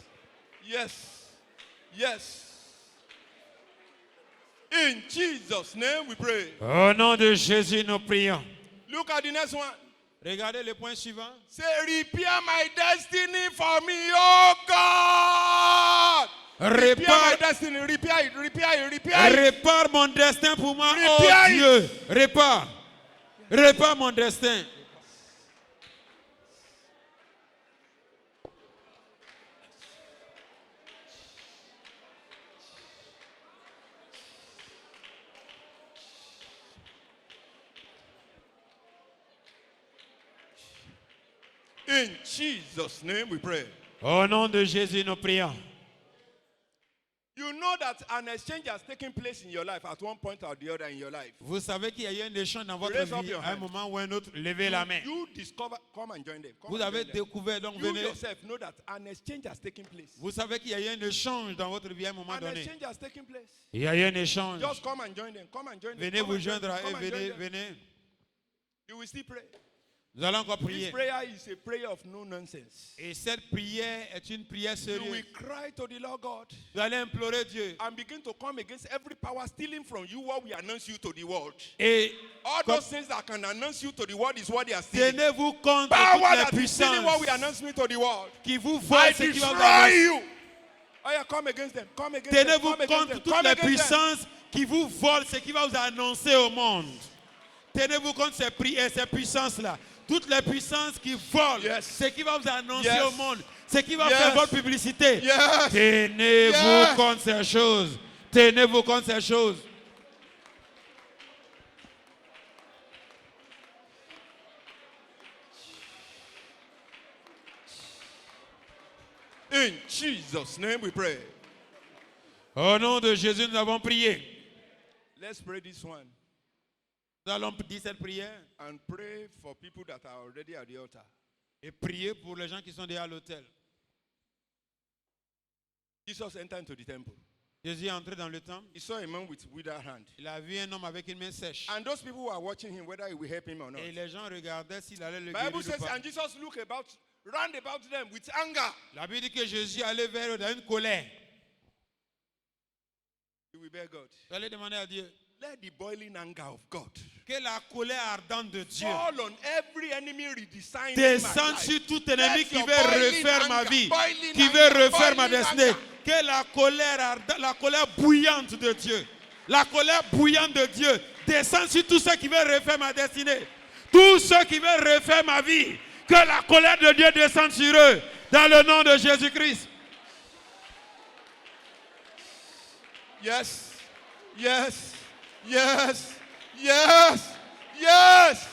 In Jesus' name we pray. Au nom de Jésus, nous prions. Look at the next one. Regardez le point suivant. Say, repair my destiny for me, oh God. Repair my Répare, destiny. Repair it. répare mon destin pour moi, oh Repair it. Dieu. Répare. Répare mon destin. In Jesus' name we pray. Au nom de Jésus, nous prions. You know that an exchange has taken place in your life at one point or the other in your life. Vous savez qu'il y a eu un échange dans votre Raise up vie your à un hand. moment ou un autre. Levez la main. You discover, come and join them. Come Vous and avez join them. découvert, donc You venez. yourself know that an exchange has taken place. Vous savez qu'il y a eu un échange dans votre vie à un moment An donné. exchange has taken place. Il y a eu un échange. Just come and join them. Come and join them. Venez Come vous and join joindre them. à eux, Come and join venez, them. venez. You will still pray. Nous allons encore This prier. prayer is a prayer of no nonsense. Et cette prière est une prière You will sérieuse. cry to the Lord God Vous allez implorer Dieu. and begin to come against every power stealing from you what we announce you to the world. Et All those things that can announce you to the world is what they are stealing. tenez-vous compte Power de toutes that les is stealing what we puissances announce me to the world. qui vous I volent ce qui va vous destroy annoncer. you. Oh yeah, come against them. Come against them. Tenez-vous Come against compte de them. toutes Come les against them. puissances qui vous volent ce qui va vous annoncer au monde. Tenez-vous compte de ces puissances-là. Toutes les puissances qui volent Yes. ce qui va vous annoncer Yes. au monde. Ce qui va Yes. faire votre publicité. Yes. Tenez-vous Yes. compte de ces choses. Tenez-vous compte de ces choses. In Jesus' name we pray. Au nom de Jésus, nous avons prié. Let's pray this one Nous allons dire cette prière and pray for people that are already at the altar. et prier pour les gens qui sont déjà à l'autel. Jesus entered into the temple. Jésus est entré dans le temple. He saw a man with withered hand. Il a vu un homme avec une main sèche. And those people who are watching him, whether he will help him or not. Et les gens regardaient s'il allait le Bible guérir ou says, pas. and Jesus looked round about them with anger. La Bible dit que Jésus allait vers eux dans une colère. You will bear God. Vous allez demander à Dieu Let the boiling anger of God que la colère ardente de Dieu fall on every enemy redesigning my descende life. sur tout ennemi Let qui your veut boiling refaire ma anger, vie, boiling qui anger, veut refaire ma boiling destinée. anger. Que la colère ardente, la colère bouillante de Dieu, la colère bouillante de Dieu descende sur tous ceux qui veulent refaire ma destinée. Tous ceux qui veulent refaire ma vie. Que la colère de Dieu descende sur eux. Dans le nom de Jésus-Christ. Yes, yes, yes, yes, yes.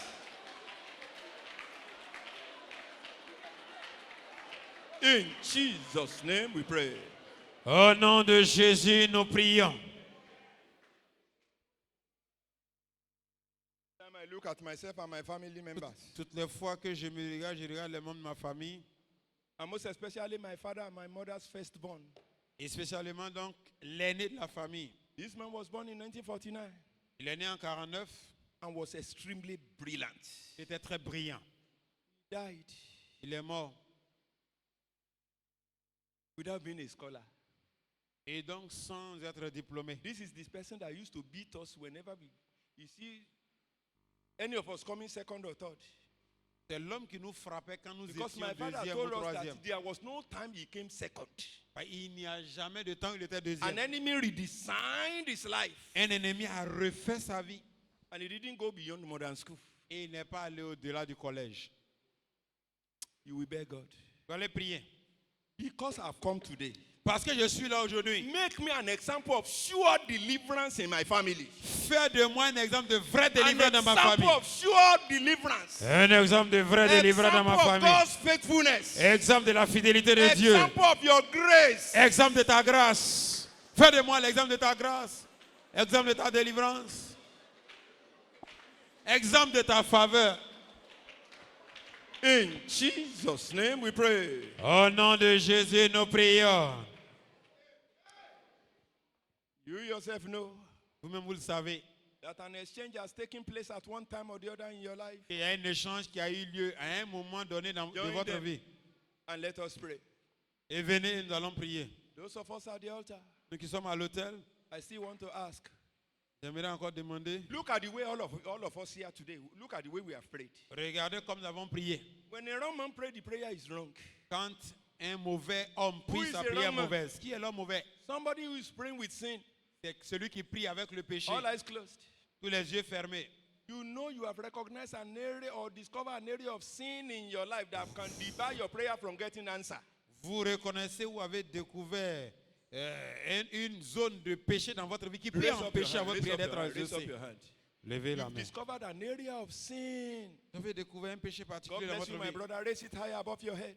In Jesus' name we pray. Au nom de Jésus, nous prions. Time I look at myself and my family members, Toutes les fois que je regarde les membres de ma famille, and most especially my father and my mother's firstborn. et spécialement donc l'aîné de la famille. This man was born in 1949 Il est né en 49, and was extremely brilliant. il était très brillant. He died Il est mort. without being a scholar. Et donc sans être diplômé. This is this person that used to beat us whenever you see any of us coming second or third. C'est l'homme qui nous frappait quand nous Because étions my father deuxième ou told us troisième. that there was no time he came second. Il n'y a jamais de temps où il était An deuxième. enemy redesigned his life. Un ennemi a refait sa vie. And he didn't go beyond modern school. Et il n'est pas allé au-delà du collège. You will bear God. Vous allez prier. Because I've come today, Parce que je suis là aujourd'hui. make me an example of sure deliverance in my family. Fais de moi un exemple de vrai An délivrant dans ma example famille. of sure deliverance. Un exemple de vrai délivrant dans ma Example of famille. God's faithfulness. Exemple de la fidélité de Dieu. Example of your grace. Exemple de ta grâce. Fais de moi l'exemple de ta grâce. Exemple de ta délivrance. Exemple de ta faveur. In Jesus' name we pray. Au nom de Jésus, nous prions. You yourself know Vous-même, vous le savez. that an exchange has taken place at one time or the other in your life. Il y a un échange qui a eu lieu à un moment donné dans de Join votre them. vie. And let us pray. Et venez, nous allons prier. Those of us at the altar, Nous qui sommes à l'hôtel, I still want to ask. j'aimerais encore demander. Look at the way all of us here today, look at the way we have prayed. Regardez comme nous avons prié. When a wrong man pray, the prayer is wrong. Quand un mauvais homme Who prie is sa the prière wrong man? mauvaise. Qui est l'homme mauvais? Somebody who is praying with sin, C'est celui qui prie avec le péché. all eyes closed. Tous les yeux fermés. You know you have recognized an area or discovered an area of sin in your life that can debar your prayer from getting answer. Vous reconnaissez ou avez découvert une zone de péché dans votre vie qui peut Raise up your empêcher à hand, votre raise prière up your d'être hand, raise up exaucée. your hand. Levez la You've main. discovered an area of sin. Vous avez découvert un péché God particulier dans bless you, votre my vie. brother. Raise it higher above your head.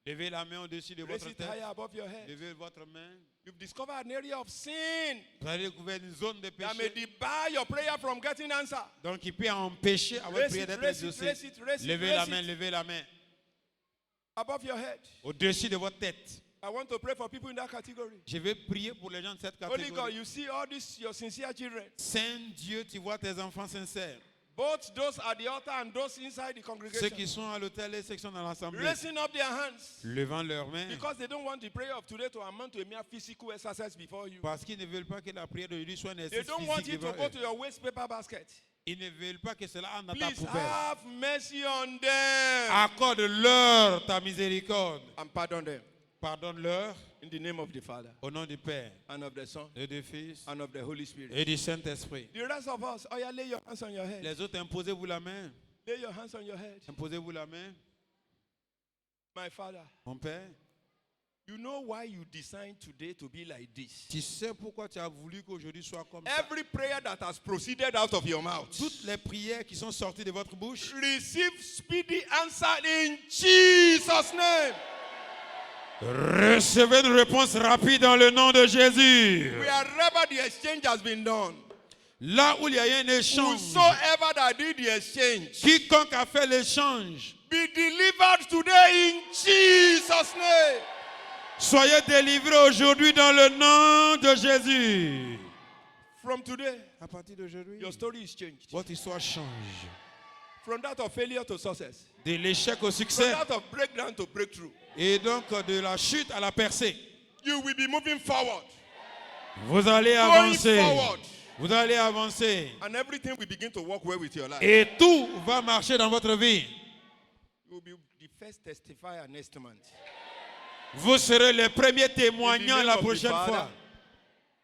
Levez la main au-dessus de Raise votre it tête. higher above your head. Levez votre main. You've discovered an area of sin Vous avez découvert une zone de that may péché. debar your prayer from getting answer. Donc, il peut empêcher à votre Raise prière it, d'être raise it, exaucée. raise it, raise it, Levez raise la it. main, levez la main. Above your head. Au-dessus de votre tête. I want to pray for people in that category. Je vais prier pour les gens de cette Holy God, catégorie. you see all these your sincere children. Saint Dieu, tu vois tes enfants sincères. Both those at the altar and those inside the Ceux congregation. qui sont à l'autel et ceux qui sont dans l'assemblée, Raising up their hands. levant leurs mains, Because they don't want the prayer of today to amount to a mere physical exercise before you. parce qu'ils ne veulent pas que la prière d'aujourd'hui soit un They exercice don't want physique you to devant go eux. to your waste paper basket. Ils ne veulent pas que cela entre dans ta Please poubelle. have mercy on them Accorde-leur ta miséricorde. and pardon them. Pardonne-leur In the name of the Father au nom du Père and of the Son et du Fils and of the Holy Spirit. et du Saint-Esprit. The rest of us, oh yeah, lay your hands on your head. Les autres, imposez-vous la main. Lay your hands on your head. Imposez-vous la main. My Father, Mon Père, you know why you designed today to be like this. tu sais pourquoi tu as voulu qu'aujourd'hui soit comme ça. Every prayer that has proceeded out of your mouth, Toutes les prières qui sont sorties de votre bouche, receive speedy answer in Jesus' name. recevez une réponse rapide dans le nom de Jésus. Wherever the exchange has been done, Là où il y a eu un échange, whosoever that did the exchange, quiconque a fait l'échange, be delivered today in Jesus' name. soyez délivrés aujourd'hui dans le nom de Jésus. From today, À partir d'aujourd'hui, your story is changed. votre histoire change. From that of failure to success. De l'échec au From succès that of breakdown to breakthrough. et donc de la chute à la percée. You will be moving forward. Vous allez Going avancer. forward. Vous allez avancer. And everything will begin to work well with your life. Et tout va marcher dans votre vie. You will be the first testifier next month. Vous serez les premiers In the témoignants name la of the prochaine Father, fois.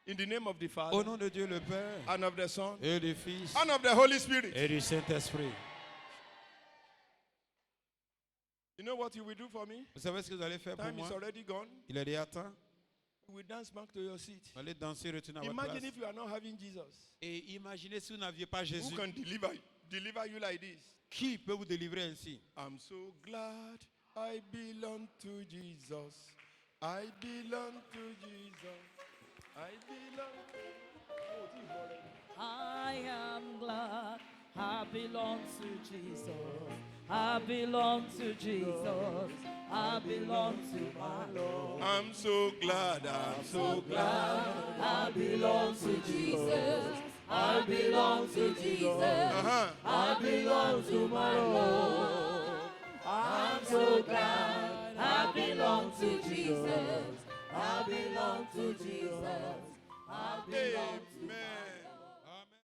in the name of the Au Father, nom de Dieu le Père and of the Son, et du Fils and of the Holy Spirit. et du Saint-Esprit. You know what you will do for me? Vous savez ce que vous allez faire pour Time moi? is already gone. Il est déjà temps. You will dance back to your seat. Vous allez danser, retourner à votre Imagine place. if you are not having Jesus. Et imaginez si vous n'aviez pas Who Jésus. can deliver you like this? Qui peut vous délivrer ainsi? I'm so glad I belong to Jesus. I belong to Jesus. I belong. I am glad I belong to Jesus. I belong to Jesus. I belong to my Lord. I'm so glad. I'm so glad. I belong to Jesus. I belong to Jesus. I belong to my Lord. I'm so glad I belong to Jesus. I belong to Jesus. I belong to